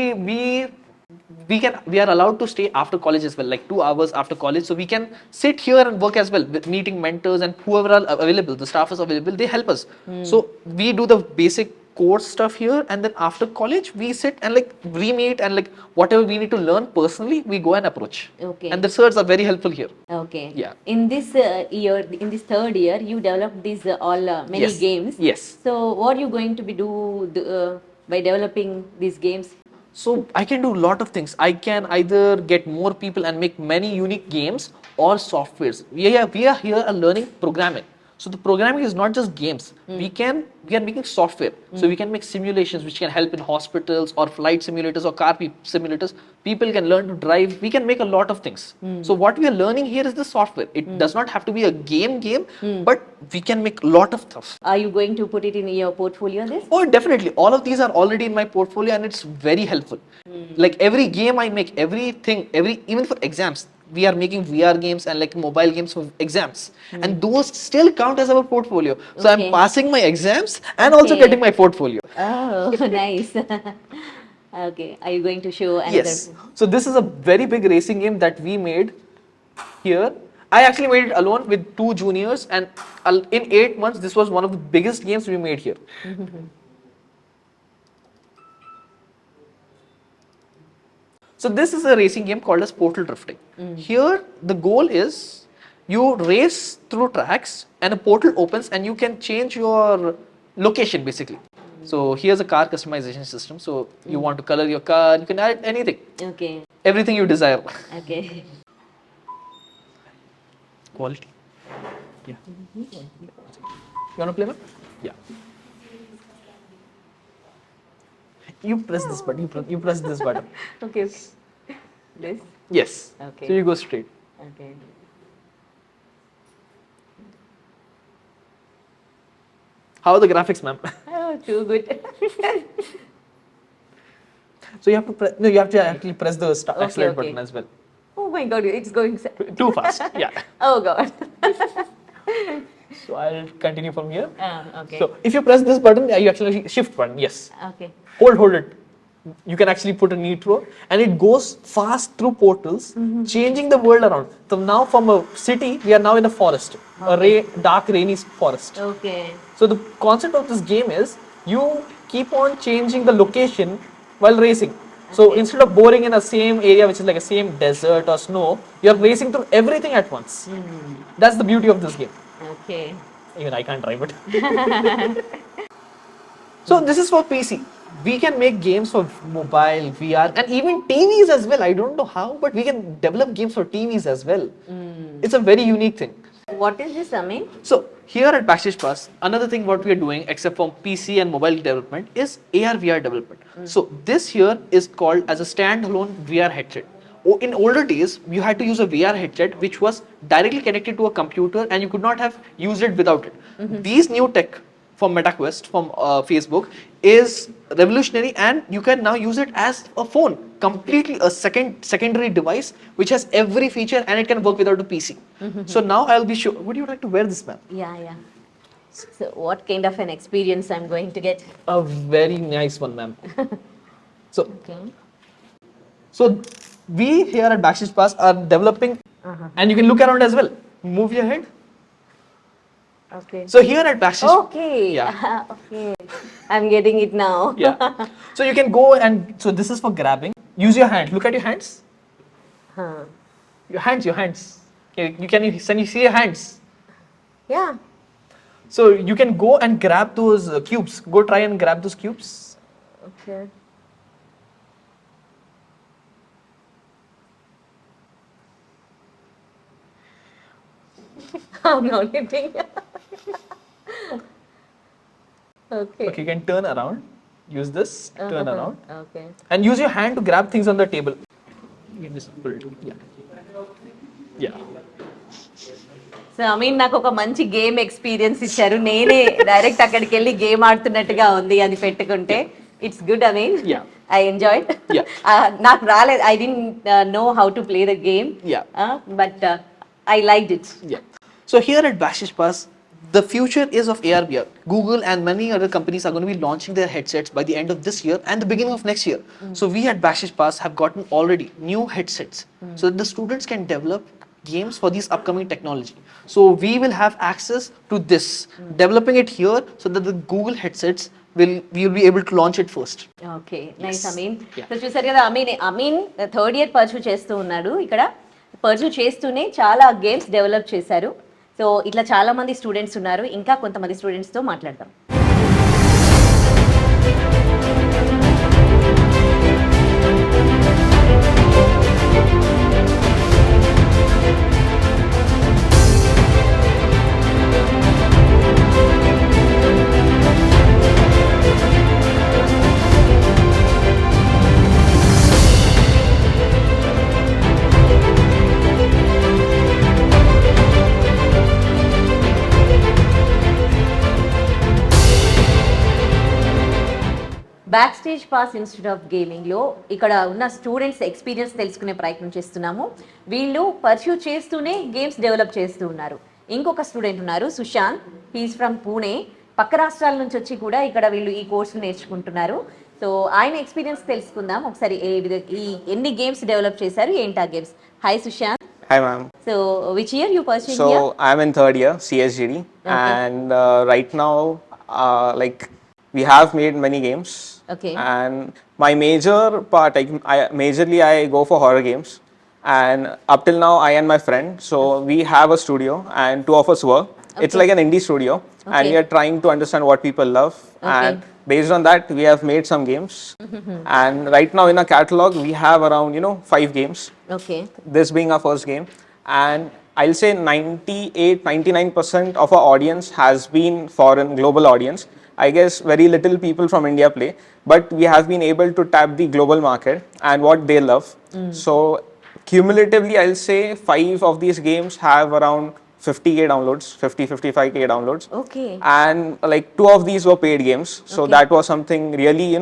are allowed to stay after college as well, like 2 hours after college. So we can sit here and work as well with meeting mentors and whoever are available, the staff is available, they help us. So we do the basic course stuff here, and then after college we sit and like re-meet, and like whatever we need to learn personally, we go and approach. Okay. And the sirs are very helpful here. okay. Yeah. In this year, in this 3rd year, you developed these all many Yes. games. Yes. So what are you going to be by developing these games? So I can do a lot of things. I can either get more people and make many unique games or softwares. We are here learning programming. So the programming is not just games. We are making software. So we can make simulations which can help in hospitals or flight simulators or car simulators. People can learn to drive. We can make a lot of things. So what we are learning here is the software. It does not have to be a game, but we can make a lot of stuff. Are you going to put it in your portfolio, this? Oh, definitely. All of these are already in my portfolio, and it's very helpful. Like every game I make, even for exams, we are making VR games and like mobile games for exams, and those still count as our portfolio. So I'm Okay. passing my exams and also Okay. getting my portfolio. Oh, nice. Okay. Are you going to show another? Yes. So this is a very big racing game that we made here. I actually made it alone with 2 juniors, and in 8 months, this was one of the biggest games we made here. So this is a racing game called as Portal Drifting. Here, the goal is you race through tracks and a portal opens and you can change your location basically. So here's a car customization system. So you want to color your car, you can add anything, Okay. everything you desire. Okay. Quality. Yeah. You want to play, man? Yeah. You press this button. You press this button. Okay. This. Yes. Okay. So you go straight. Okay. How are the graphics, ma'am? Oh, too good. So you have to you have to actually press the accelerate button as well. Oh my god, it's going Too fast. Yeah. Oh god. So I'll continue from here. Okay. So if you press this button, you actually shift button. Yes. Okay. Hold it. You can actually put a nitro, and it goes fast through portals, changing the world around. So now from a city, we are now in a forest, dark, rainy forest. Okay. So the concept of this game is you keep on changing the location while racing. So instead of boring in a same area, which is like a same desert or snow, you're racing through everything at once. That's the beauty of this game. Okay. Even I can't drive it. So this is for PC. We can make games for mobile, VR, and even TVs as well. I don't know how, but we can develop games for TVs as well. It's a very unique thing. What is this, Amin? So here at Backstage Pass, another thing what we are doing, except for PC and mobile development, is AR VR development. So this here is called as a standalone VR headset. In older days, you had to use a VR headset which was directly connected to a computer, and you could not have used it without it. These new tech from MetaQuest, from Facebook, is revolutionary, and you can now use it as a phone, completely a secondary device which has every feature, and it can work without a PC. So now I'll be sure. Would you like to wear this, ma'am? Yeah. So what kind of an experience I'm going to get? A very nice one, ma'am. So Okay. So we here at Backstage Pass are developing, and you can look around as well. Move your head. Okay. So here at Backstage, Okay. Yeah. Okay. I'm getting it now. Yeah. So you can go and so this is for grabbing. Use your hand. Look at your hands. Huh. Your hands. Okay, can you see your hands? Yeah. So you can go and grab those cubes. Go try and grab those cubes. Okay. I'm not getting. Okay. Okay, you can turn around. Use this. Turn around. Okay. And use your hand to grab things on the table. You can just pull it. Yeah. So I mean నాకు ఒక మంచి గేమ్ ఎక్స్పీరియన్స్ ఇచ్చారు. నేనే డైరెక్ట్ అక్కడికి వెళ్ళి గేమ్ ఆడుతున్నట్టుగా ఉంది అది పెట్టుకుంటే. It's good. I mean Yeah. I enjoy. Yeah. నాకు రాలేదు. I don't know how to play the game. Yeah. But I liked it. Yeah. So here at Backstage Pass, the future is of AR VR. Google and many other companies are going to be launching their headsets by the end of this year and the beginning of next year. So we at Backstage Pass have gotten already new headsets so that the students can develop games for these upcoming technology. So we will have access to this, developing it here so that the Google headsets we will be able to launch it first. Okay nice. I mean Yeah. So చూసారు కదా, అమీన్ థర్డ్ ఇయర్ పర్సూ చేస్తూ ఉన్నాడు. ఇక్కడ పర్సూ చేస్తూనే చాలా గేమ్స్ డెవలప్ చేశారు. సో ఇట్లా చాలా మంది స్టూడెంట్స్ ఉన్నారు. ఇంకా కొంతమంది స్టూడెంట్స్తో మాట్లాడదాం. Back stage pass institute of గేమింగ్లో ఇక్కడ ఉన్న స్టూడెంట్స్ ఎక్స్పీరియన్స్ తెలుసుకునే ప్రయత్నం చేస్తున్నాము. వీళ్ళు పర్స్యూ చేస్తూనే గేమ్స్ డెవలప్ చేస్తూ ఉన్నారు. ఇంకొక స్టూడెంట్ ఉన్నారు, సుశాంత్. He's from Pune. పక్క రాష్ట్రాల నుంచి వచ్చి కూడా ఇక్కడ వీళ్ళు ఈ కోర్సు నేర్చుకుంటున్నారు. సో ఆయన ఎక్స్పీరియన్స్ తెలుసుకుందాం ఒకసారి. ఈ ఎన్ని గేమ్స్ డెవలప్ చేశారు, ఏంటా games? Hi Sushant. Hi ma'am. So which year you pursue So here? I'm in third year CSGD, and right now, like we have made many games. Okay. And my major part, majorly I go for horror games. And up till now, I and my friend, so we have a studio, and two of us work. It's like an indie studio, and we are trying to understand what people love. And based on that, we have made some games. And right now in our catalog, we have around 5 games. Okay. This being our first game, and I'll say 98-99% of our audience has been foreign global audience. I guess very little people from India play, but we have been able to tap the global market and what they love. So cumulatively, I'll say 5 of these games have around 50K downloads, 55K downloads. Okay. And like 2 of these were paid games. So Okay. that was something really,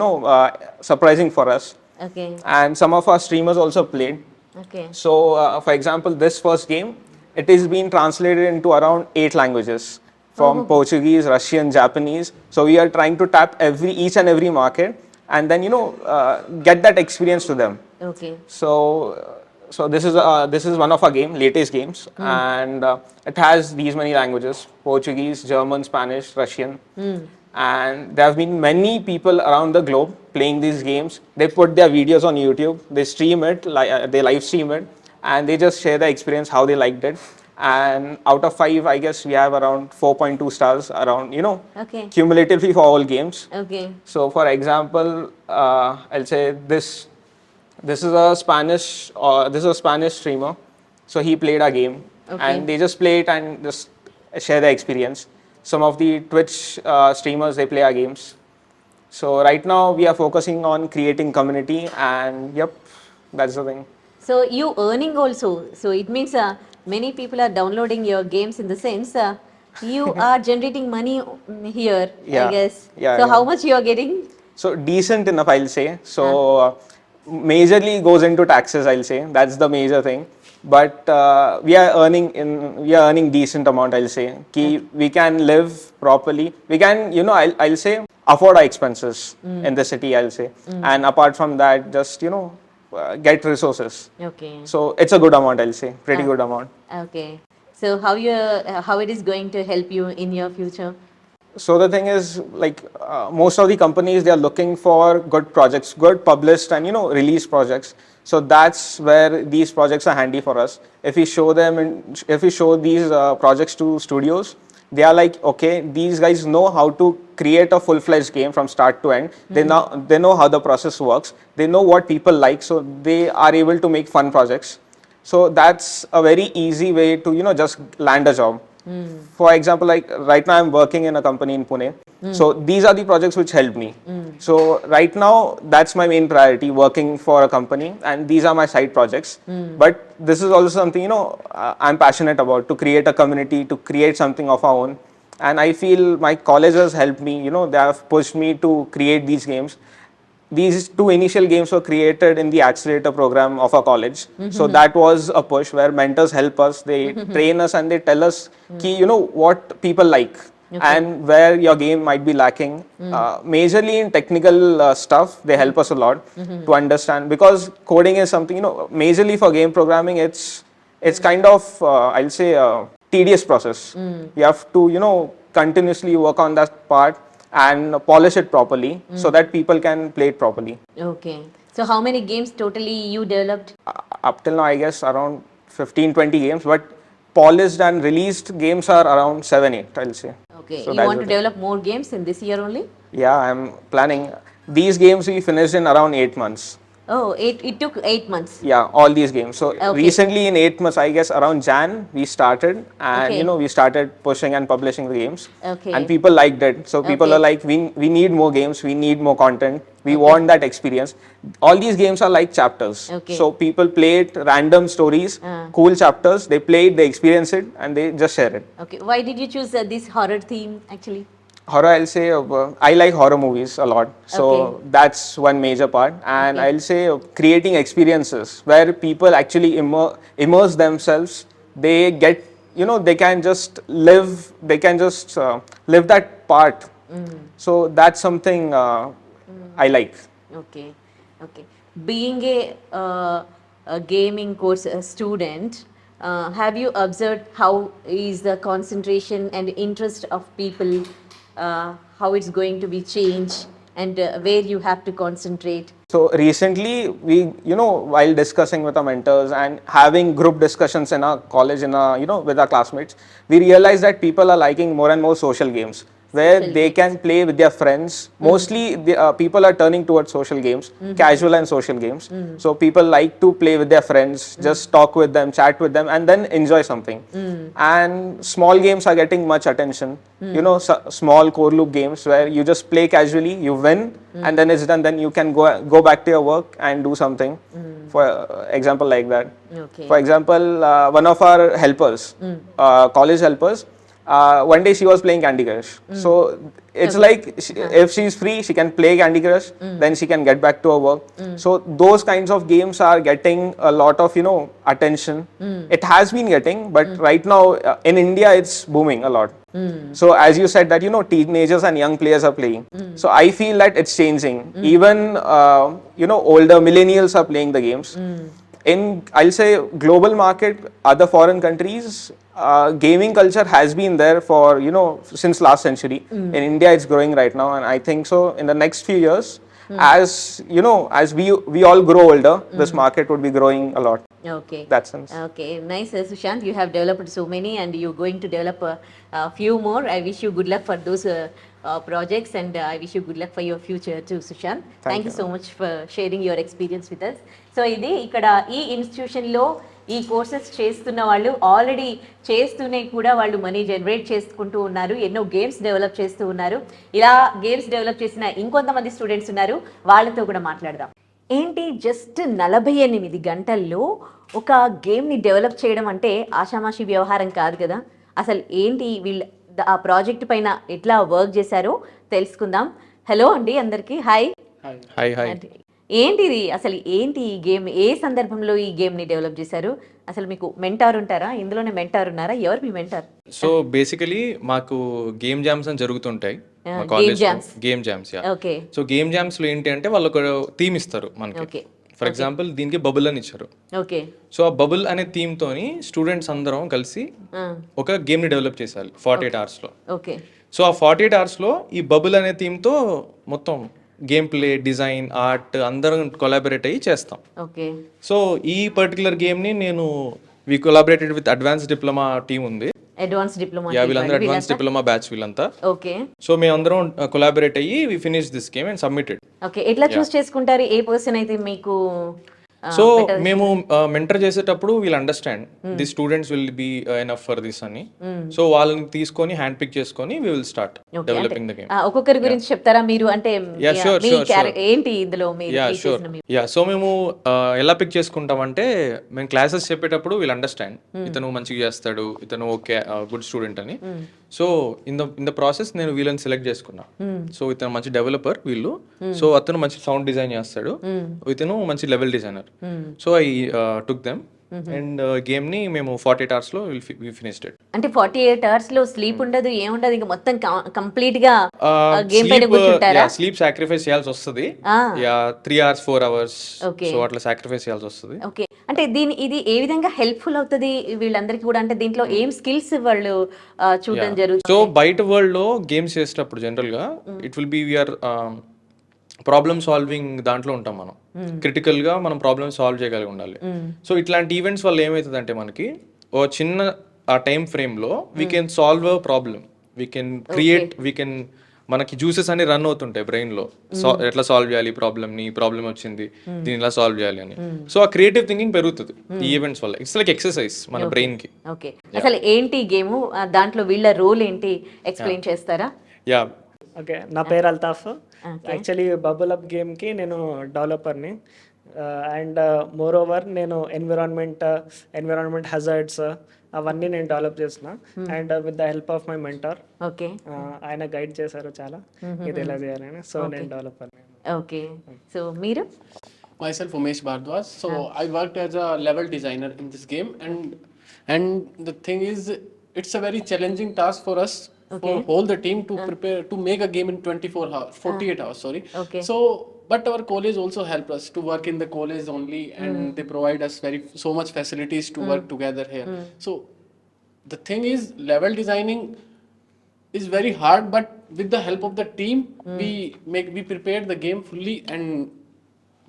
surprising for us. Okay. And some of our streamers also played. Okay. So, for example, this first game, it is being translated into around 8 languages from Portuguese, Russian, Japanese. So we are trying to tap each and every market and then get that experience to them. Okay. So this is one of our latest games, and it has these many languages: Portuguese, German, Spanish, Russian. And there have been many people around the globe playing these games. They put their videos on YouTube, they stream it, they live stream it, and they just share the experience, how they liked it. And out of 5, I guess we have around 4.2 stars around, Okay. cumulatively for all games. Okay. So for example, I'll say this is a Spanish streamer. So he played a game, and they just play it and just share the experience. Some of the Twitch streamers, they play our games. So right now we are focusing on creating community, and yep, that's the thing. So you earning also. So it means many people are downloading your games, in the sense you are generating money here, I Yeah. guess. Yeah, So yeah. how much you are getting? So decent enough, I'll say. So majorly goes into taxes, I'll say. That's the major thing. But we are earning decent amount, I'll say. We can live properly. We can, I'll say, afford our expenses in the city, I'll say. And apart from that, just, get resources. Okay. So it's a good amount, I'll say. Pretty good amount. Okay. So how it is going to help you in your future? So the thing is, like most of the companies, they are looking for good projects, good published and released projects. So that's where these projects are handy for us. If we show these projects to studios, they are like, okay, these guys know how to create a full-fledged game from start to end. They know how the process works. They know what people like, so they are able to make fun projects. So that's a very easy way to just land a job. For example, like right now I'm working in a company in Pune. So these are the projects which help me. So right now that's my main priority, working for a company, and these are my side projects. But this is also something I'm passionate about, to create a community, to create something of our own. And I feel my college has helped me. They have pushed me to create these games. These 2 initial games were created in the accelerator program of our college. So that was a push where mentors help us, they train us, and they tell us what people like and where your game might be lacking. Majorly in technical stuff, they help us a lot to understand, because coding is something, majorly for game programming, it's kind of, I'll say, a tedious process. You have to, continuously work on that part and polish it properly so that people can play it properly. Okay. So how many games totally you developed? Up till now, I guess around 15-20 games, but polished and released games are around 7-8, I'll say. Okay. So You that's want the to thing. develop more games in this year only? Yeah, I'm planning. These games we finished in around 8 months. Oh, it took 8 months. Yeah, all these games. So Okay. recently in 8 months, I guess around Jan, we started, and Okay. we started pushing and publishing the games. Okay. And people liked it. So people Okay. are like, we need more games, we need more content, we want that experience. All these games are like chapters. Okay. So people play it, random stories, cool chapters, they play it, they experience it, and they just share it. Okay. Why did you choose this horror theme actually? Horror, I'll say, I like horror movies a lot. So Okay. that's one major part. And Okay. I'll say creating experiences where people actually immerse themselves. They get, they can just live that part. So that's something I like. Okay. Okay. Being a gaming course student, have you observed how is the concentration and interest of people, how it's going to be changed, and where you have to concentrate? So recently, we, while discussing with our mentors and having group discussions in our college, with our classmates, we realized that people are liking more and more social games where they can play with their friends. Mostly people are turning towards social games, casual and social games. So people like to play with their friends, just talk with them, chat with them, and then enjoy something. And small games are getting much attention. You know, small core loop games where you just play casually, you win, and then it's done. Then you can go back to your work and do something. For example, like that. Okay. For example, one of our helpers, college helpers, one day she was playing Candy Crush. So it's like if she's free, she can play Candy Crush, then she can get back to her work. So those kinds of games are getting a lot of, you know, attention. It has been getting, but right now in India it's booming a lot. So as you said that, you know, teenagers and young players are playing. So I feel that it's changing. Even you know, older millennials are playing the games. In, I'll say, global market, other foreign countries, gaming culture has been there for, you know, since last century. In India, it's growing right now, and I think so in the next few years, as you know, as we all grow older, this market would be growing a lot. Okay. That sense. Okay, nice, Sushant. You have developed so many, and you're going to develop a few more. I wish you good luck for those projects, and I wish you good luck for your future too, Sushant. Thank you so much for sharing your experience with us. So ఇది ఇక్కడ ఈ ఇన్స్టిట్యూషన్లో ఈ కోర్సెస్ చేస్తున్న వాళ్ళు ఆల్రెడీ చేస్తూనే కూడా వాళ్ళు మనీ జనరేట్ చేసుకుంటూ ఉన్నారు, ఎన్నో గేమ్స్ డెవలప్ చేస్తూ ఉన్నారు. ఇలా గేమ్స్ డెవలప్ చేసిన ఇంకొంతమంది స్టూడెంట్స్ ఉన్నారు, వాళ్ళతో కూడా మాట్లాడదాం. ఏంటి జస్ట్ 48 గంటల్లో ఒక గేమ్ని డెవలప్ చేయడం అంటే ఆషామాషి వ్యవహారం కాదు కదా. అసలు ఏంటి వీళ్ళు ఆ ప్రాజెక్ట్ పైన ఎట్లా వర్క్ చేశారో తెలుసుకుందాం. హలో అండి అందరికీ, హాయ్. Hi hi. ఏంటిది అసలు, ఏంటి ఈ గేమ్, ఏ సందర్భంలో ఈ గేమ్ని డెవలప్ చేశారు? అసలు మీకు మెంటార్ ఉంటారా? ఇందులోనే మెంటార్ ఉన్నారా? ఎవరు మీ మెంటార్? సో బేసికలీ మాకు గేమ్ జామ్స్ అని జరుగుతుంటాయి మా college. Game jams. Okay. So game jams లో ఏంటి అంటే వాళ్ళు ఒక థీమ్ ఇస్తారు మనకి. ఫర్ ఎగ్జాంపుల్ దీనికి బబుల్ అని ఇచ్చారు. ఓకే. సో ఆ బబుల్ అనే థీమ్ తోని స్టూడెంట్స్ అందరం కలిసి ఒక గేమ్ ని డెవలప్ చేయాలి 48 hours లో. ఓకే. సో ఆ 48 hours లో ఈ బబుల్ అనే థీమ్ తో మొత్తం గేమ్ ప్లే, డిజైన్, ఆర్ట్ అందరం కొలాబరేట్ అయ్యి చేస్తాం. ఓకే. సో ఈ పర్టికులర్ గేమ్ ని we collaborated with advance diploma team ఉంది. Advance diploma. వీళ్ళందరూ అడ్వాన్స్ డిప్లొమా బ్యాచ్ వీళ్ళంతా. ఓకే. సో మేమందరం కొలాబరేట్ అయ్యి we finish this game and submitted. Okay. ఎట్లా చూస్ చేసుకుంటారు ఏ పర్సన్ అయితే మీకు? సో మేము మెంటర్ చేసేటప్పుడు we'll understand the students will be enough for this అని. సో వాళ్ళని తీసుకొని హ్యాండ్ పిక్ చేసుకొని we will start developing the game. ఒక్కొక్కరి గురించి చెప్తారా మీరు? అంటే ఏంటి ఇందులో సో మేము ఎలా పిక్ చేసుకుంటాం అంటే, మేము క్లాసెస్ చెప్పేటప్పుడు వీల్ అండర్స్టాండ్ ఇతను మంచిగా చేస్తాడు, ఇతను ఓకే గుడ్ స్టూడెంట్ అని. సో ఇన్ ద ప్రాసెస్ నేను వీళ్ళని సెలెక్ట్ చేసుకున్నా. సో ఇతను మంచి డెవలపర్ వీళ్ళు, సో అతను మంచి సౌండ్ డిజైన్ చేస్తాడు, ఇతను మంచి level designer. So I took them and game ని మేము 48 hours లో వి ఫినిష్డ్ ఇట్. అంటే 48 hours లో స్లీప్ ఉండదు, ఏముండదు, ఇంకా మొత్తం కంప్లీట్ గా గేమ్ పైన కూర్చుంటారా? స్లీప్ సాక్రిఫైస్ చేయాల్సి వస్తుంది. 3 hours 4 hours సో అట్లా సాక్రిఫైస్ చేయాల్సి వస్తుంది. ఓకే. అంటే ఇది ఏ విధంగా హెల్ప్ఫుల్ అవుతుంది వీళ్ళందరికీ కూడా? అంటే దీంట్లో ఏం స్కిల్స్ వాళ్ళు చూడడం జరుగుతుంది? సో బయట వరల్డ్ లో గేమ్స్ చేసేటప్పుడు జనరల్ గా it will be VR problem solving దాంట్లో ఉంటాం మనం. క్రిటికల్ గా మనం ప్రాబ్లమ్ సాల్వ్ చేయగలిగి ఉండాలి. సో ఇట్లాంటి ఈవెంట్స్ వల్ల ఏమవుతుంది అంటే మనకి ఓ చిన్న ఆ టైం ఫ్రేమ్ లో we can solve a problem, we can create, we can మనకి జ్యూసెస్ అన్ని రన్ అవుతుంటాయి బ్రెయిన్ లో. ఎట్లా సాల్వ్ చేయాలి ప్రాబ్లమ్ ని, ప్రాబ్లమ్ వచ్చింది దీన్ని ఎలా సాల్వ్ చేయాలి అని. సో ఆ క్రియేటివ్ థింకింగ్ పెరుగుతుంది ఈ ఈవెంట్స్ వల్ల. ఇట్స్ లైక్ ఎక్సర్సైజ్ మన బ్రెయిన్ కి. ఓకే. అసలు ఏంటి గేమ్, దాంట్లో వీళ్ళ రోల్ ఏంటి ఎక్స్ప్లెయిన్ చేస్తారా? యా. ఓకే, నా పేరు అల్తాఫ్. యాక్చువల్లీ బబుల్ అప్ గేమ్కి నేను డెవలపర్ని. అండ్ మోర్ ఓవర్ నేను ఎన్విరాన్మెంట్ హజార్డ్స్ అవన్నీ నేను డెవలప్ చేసిన. And with the help of my mentor. Okay. ఆయన గైడ్ చేశారు చాలా ఇది ఎలా చేయాలని. సో నేను డెవలపర్ని. ఓకే. సో మీరు? Myself Umesh Bhardwaj. So I worked as a level designer in this game, and the thing is, it's a very challenging task for us, for whole the team to prepare to make a game in 48 hours. Sorry. Okay. So, but our college also helped us to work in the college only, and they provide us so much facilities to work together here. So, the thing is, level designing is very hard, but with the help of the team, we prepared the game fully, and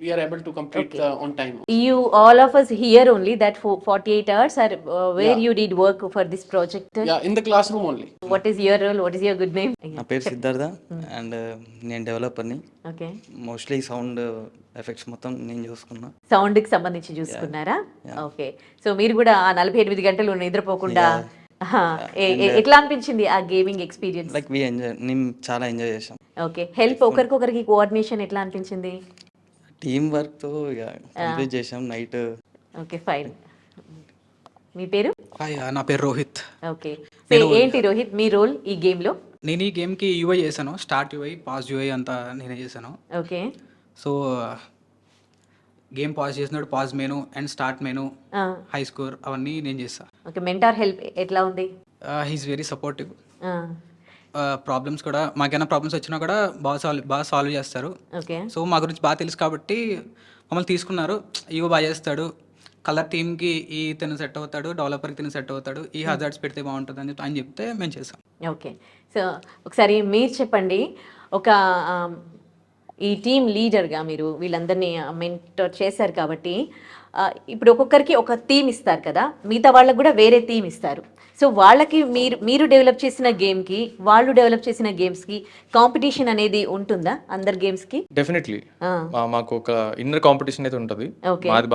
we are able to complete on time. You all of us here only that for 48 hours are where Yeah. you did work for this project. Yeah, in the classroom only. What is your role? What is your good name? నా పేరు సిద్ధార్థ అండ్ నేను డెవలపర్ని. Okay. మోస్ట్లీ సౌండ్ ఎఫెక్ట్స్ మొత్తం నేను చూసుకున్నా. సౌండ్ కి సంబంధించి చూసుకున్నారా? ఓకే. సో మీరు కూడా ఆ 48 గంటలు నిద్రపోకుండా ఎట్లా అనిపించింది ఆ గేమింగ్ ఎక్స్పీరియన్స్? లైక్ నేను చాలా ఎంజాయ్ చేసాం. ఓకే. హెల్ప్ ఒకరికొకరికి కోఆర్డినేషన్ ఎట్లా అనిపించింది? టీమ్ వర్క్తో ఇక కంప్లీట్ చేసాం నైట్. Okay fine. మీ పేరు? హాయ్, నా పేరు రోహిత్. ఓకే. సో ఏంటి రోహిత్ మీ రోల్ ఈ గేమ్ లో? నేను ఈ గేమ్కి యూఐ చేశాను. స్టార్ట్ యూఐ, పాస్ యూఐ అంతా నేనే చేశాను. ఓకే. సో గేమ్ పాస్ చేసినాడు pass menu and start menu, high score అవన్నీ నేను చేస్తాను. ఓకే. మెంటార్ హెల్ప్ ఎట్లా ఉంది? He's very supportive. ప్రాబ్లమ్స్ కూడా మాకేమైనా ప్రాబ్లమ్స్ వచ్చినా కూడా బాగా సాల్వ్ చేస్తారు. ఓకే. సో మా గురించి బాగా తెలుసు కాబట్టి మమ్మల్ని తీసుకున్నారు. ఇగో బాగా చేస్తాడు, కలర్ టీమ్కి ఈ తిన సెట్ అవుతాడు, డెవలపర్కి తిన సెట్ అవుతాడు, ఈ హజార్డ్స్ పెడితే బాగుంటుంది అని చెప్పి ఆయన చెప్తే మేము చేసాం. ఓకే. సో ఒకసారి మీరు చెప్పండి, ఒక ఈ టీమ్ లీడర్గా మీరు వీళ్ళందరినీ మెంటర్ చేశారు కాబట్టి ఇప్పుడు ఒక్కొక్కరికి ఒక థీమ్ ఇస్తారు కదా, మిగతా వాళ్ళకి కూడా వేరే థీమ్ ఇస్తారు. సో వాళ్ళకి మీరు డెవలప్ చేసిన గేమ్కి వాళ్ళు డెవలప్ చేసిన గేమ్స్కి కాంపిటీషన్ అనేది ఉంటుందా అందరి గేమ్స్కి? డెఫినెట్లీ మాకు ఒక ఇన్నర్ కాంపిటీషన్ అయితే ఉంటుంది. మాది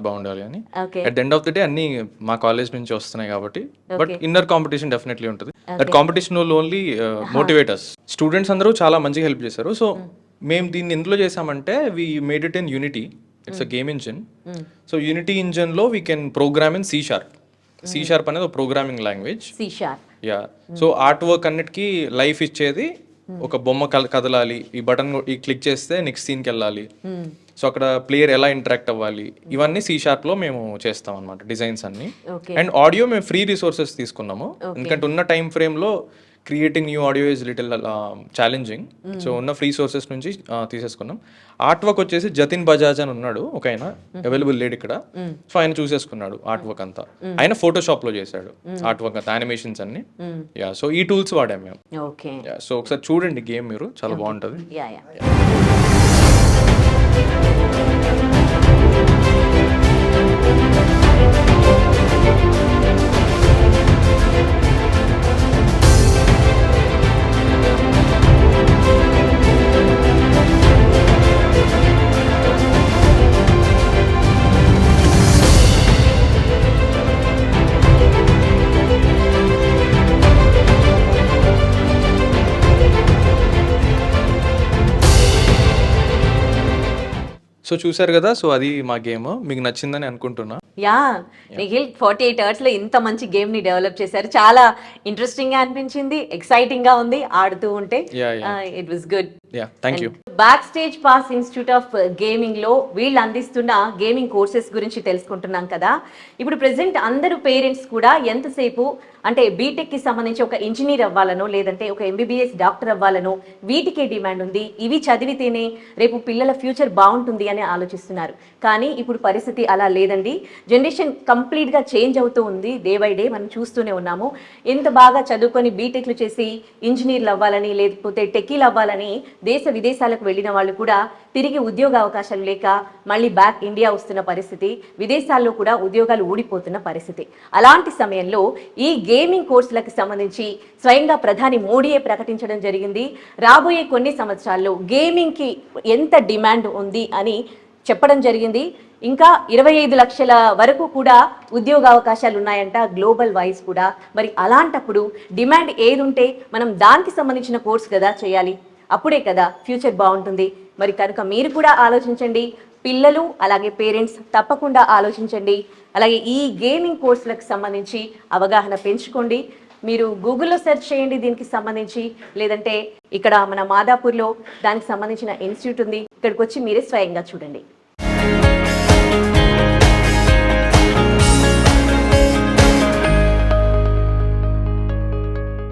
బాగుండాలి అని. At the end of the day అన్ని మా కాలేజ్ నుంచి వస్తున్నాయి కాబట్టి, బట్ ఇన్నర్ కాంపిటీషన్ డెఫినెట్లీ ఉంటుంది. That competition will only motivate us. Students అందరూ చాలా మంచిగా హెల్ప్ చేశారు. సో మేము దీన్ని ఎందులో చేసామంటే we made it in Unity. It's a game engine. So Unity ఇంజిన్లో we can program in C#. C# అనేది ఒక programming language. Yeah. So art work అన్నిటికీ లైఫ్ ఇచ్చేది. ఒక బొమ్మ కదలాలి, ఈ బటన్ ఈ క్లిక్ చేస్తే నెక్స్ట్ సీన్కి వెళ్ళాలి, సో అక్కడ ప్లేయర్ ఎలా ఇంటరాక్ట్ అవ్వాలి, ఇవన్నీ C#లో మేము చేస్తాం అనమాట, డిజైన్స్ అన్ని. అండ్ ఆడియో మేము ఫ్రీ రిసోర్సెస్ తీసుకున్నాము, ఎందుకంటే ఉన్న టైం ఫ్రేమ్లో creating new audio is little challenging. So ఉన్న ఫ్రీ సోర్సెస్ నుంచి తీసేసుకున్నాం. ఆర్ట్ వర్క్ వచ్చేసి జతిన్ బజాజ్ అని ఉన్నాడు, ఒక ఆయన అవైలబుల్ లేడు ఇక్కడ. సో ఆయన చూసేసుకున్నాడు ఆర్ట్ వర్క్ అంతా. ఆయన ఫోటోషాప్ లో చేశాడు ఆర్ట్ వర్క్ అంతా, యానిమేషన్స్ అన్ని. యా. సో ఈ టూల్స్ వాడాం మేము. సో ఒకసారి చూడండి గేమ్ మీరు, చాలా బాగుంటుంది. సో చూసారు కదా, సో అది మా గేమ్. మీకు నచ్చిందని అనుకుంటున్నా. యా, నిఖిల్ 48 hours లో ఇంత మంచి గేమ్ ని డెవలప్ చేశారు. చాలా ఇంట్రెస్టింగ్ గా అనిపించింది, ఎక్సైటింగ్ గా ఉంది ఆడుతూ ఉంటే. It was good. Thank you. Back stage pass institute of gaming లో వీళ్ళు అందిస్తున్న గేమింగ్ కోర్సెస్ గురించి తెలుసుకుంటున్నాం కదా. ఇప్పుడు ప్రెసెంట్ అందరూ పేరెంట్స్ కూడా ఎంతసేపు అంటే బీటెక్ కి సంబంధించి ఒక ఇంజనీర్ అవ్వాలనో లేదంటే ఒక MBBS డాక్టర్ అవ్వాలనో వీటికే డిమాండ్ ఉంది. ఇవి చదివితేనే రేపు పిల్లల ఫ్యూచర్ బాగుంటుంది అని ఆలోచిస్తున్నారు. కానీ ఇప్పుడు పరిస్థితి అలా లేదండి. జనరేషన్ కంప్లీట్ గా చేంజ్ అవుతూ ఉంది, డే బై డే మనం చూస్తూనే ఉన్నాము. ఎంత బాగా చదువుకొని బీటెక్లు చేసి ఇంజనీర్లు అవ్వాలని లేకపోతే టెక్కీలు అవ్వాలని దేశ విదేశాలకు వెళ్ళిన వాళ్ళు కూడా తిరిగి ఉద్యోగ అవకాశాలు లేక మళ్ళీ బ్యాక్ ఇండియా వస్తున్న పరిస్థితి, విదేశాల్లో కూడా ఉద్యోగాలు ఊడిపోతున్న పరిస్థితి. అలాంటి సమయంలో ఈ గేమింగ్ కోర్సులకు సంబంధించి స్వయంగా ప్రధాని మోడీయే ప్రకటించడం జరిగింది. రాబోయే కొన్ని సంవత్సరాల్లో గేమింగ్కి ఎంత డిమాండ్ ఉంది అని చెప్పడం జరిగింది. ఇంకా 25 లక్షల వరకు కూడా ఉద్యోగ అవకాశాలు ఉన్నాయంట గ్లోబల్ వైజ్ కూడా. మరి అలాంటప్పుడు డిమాండ్ ఏది ఉంటే మనం దానికి సంబంధించిన కోర్స్ కదా చేయాలి, అప్పుడే కదా ఫ్యూచర్ బాగుంటుంది. మరి కనుక మీరు కూడా ఆలోచించండి, పిల్లలు అలాగే పేరెంట్స్ తప్పకుండా ఆలోచించండి. అలాగే ఈ గేమింగ్ కోర్సులకు సంబంధించి అవగాహన పెంచుకోండి. మీరు గూగుల్లో సెర్చ్ చేయండి దీనికి సంబంధించి, లేదంటే ఇక్కడ మన మాదాపూర్లో దానికి సంబంధించిన ఇన్స్టిట్యూట్ ఉంది, ఇక్కడికి వచ్చి మీరే స్వయంగా చూడండి.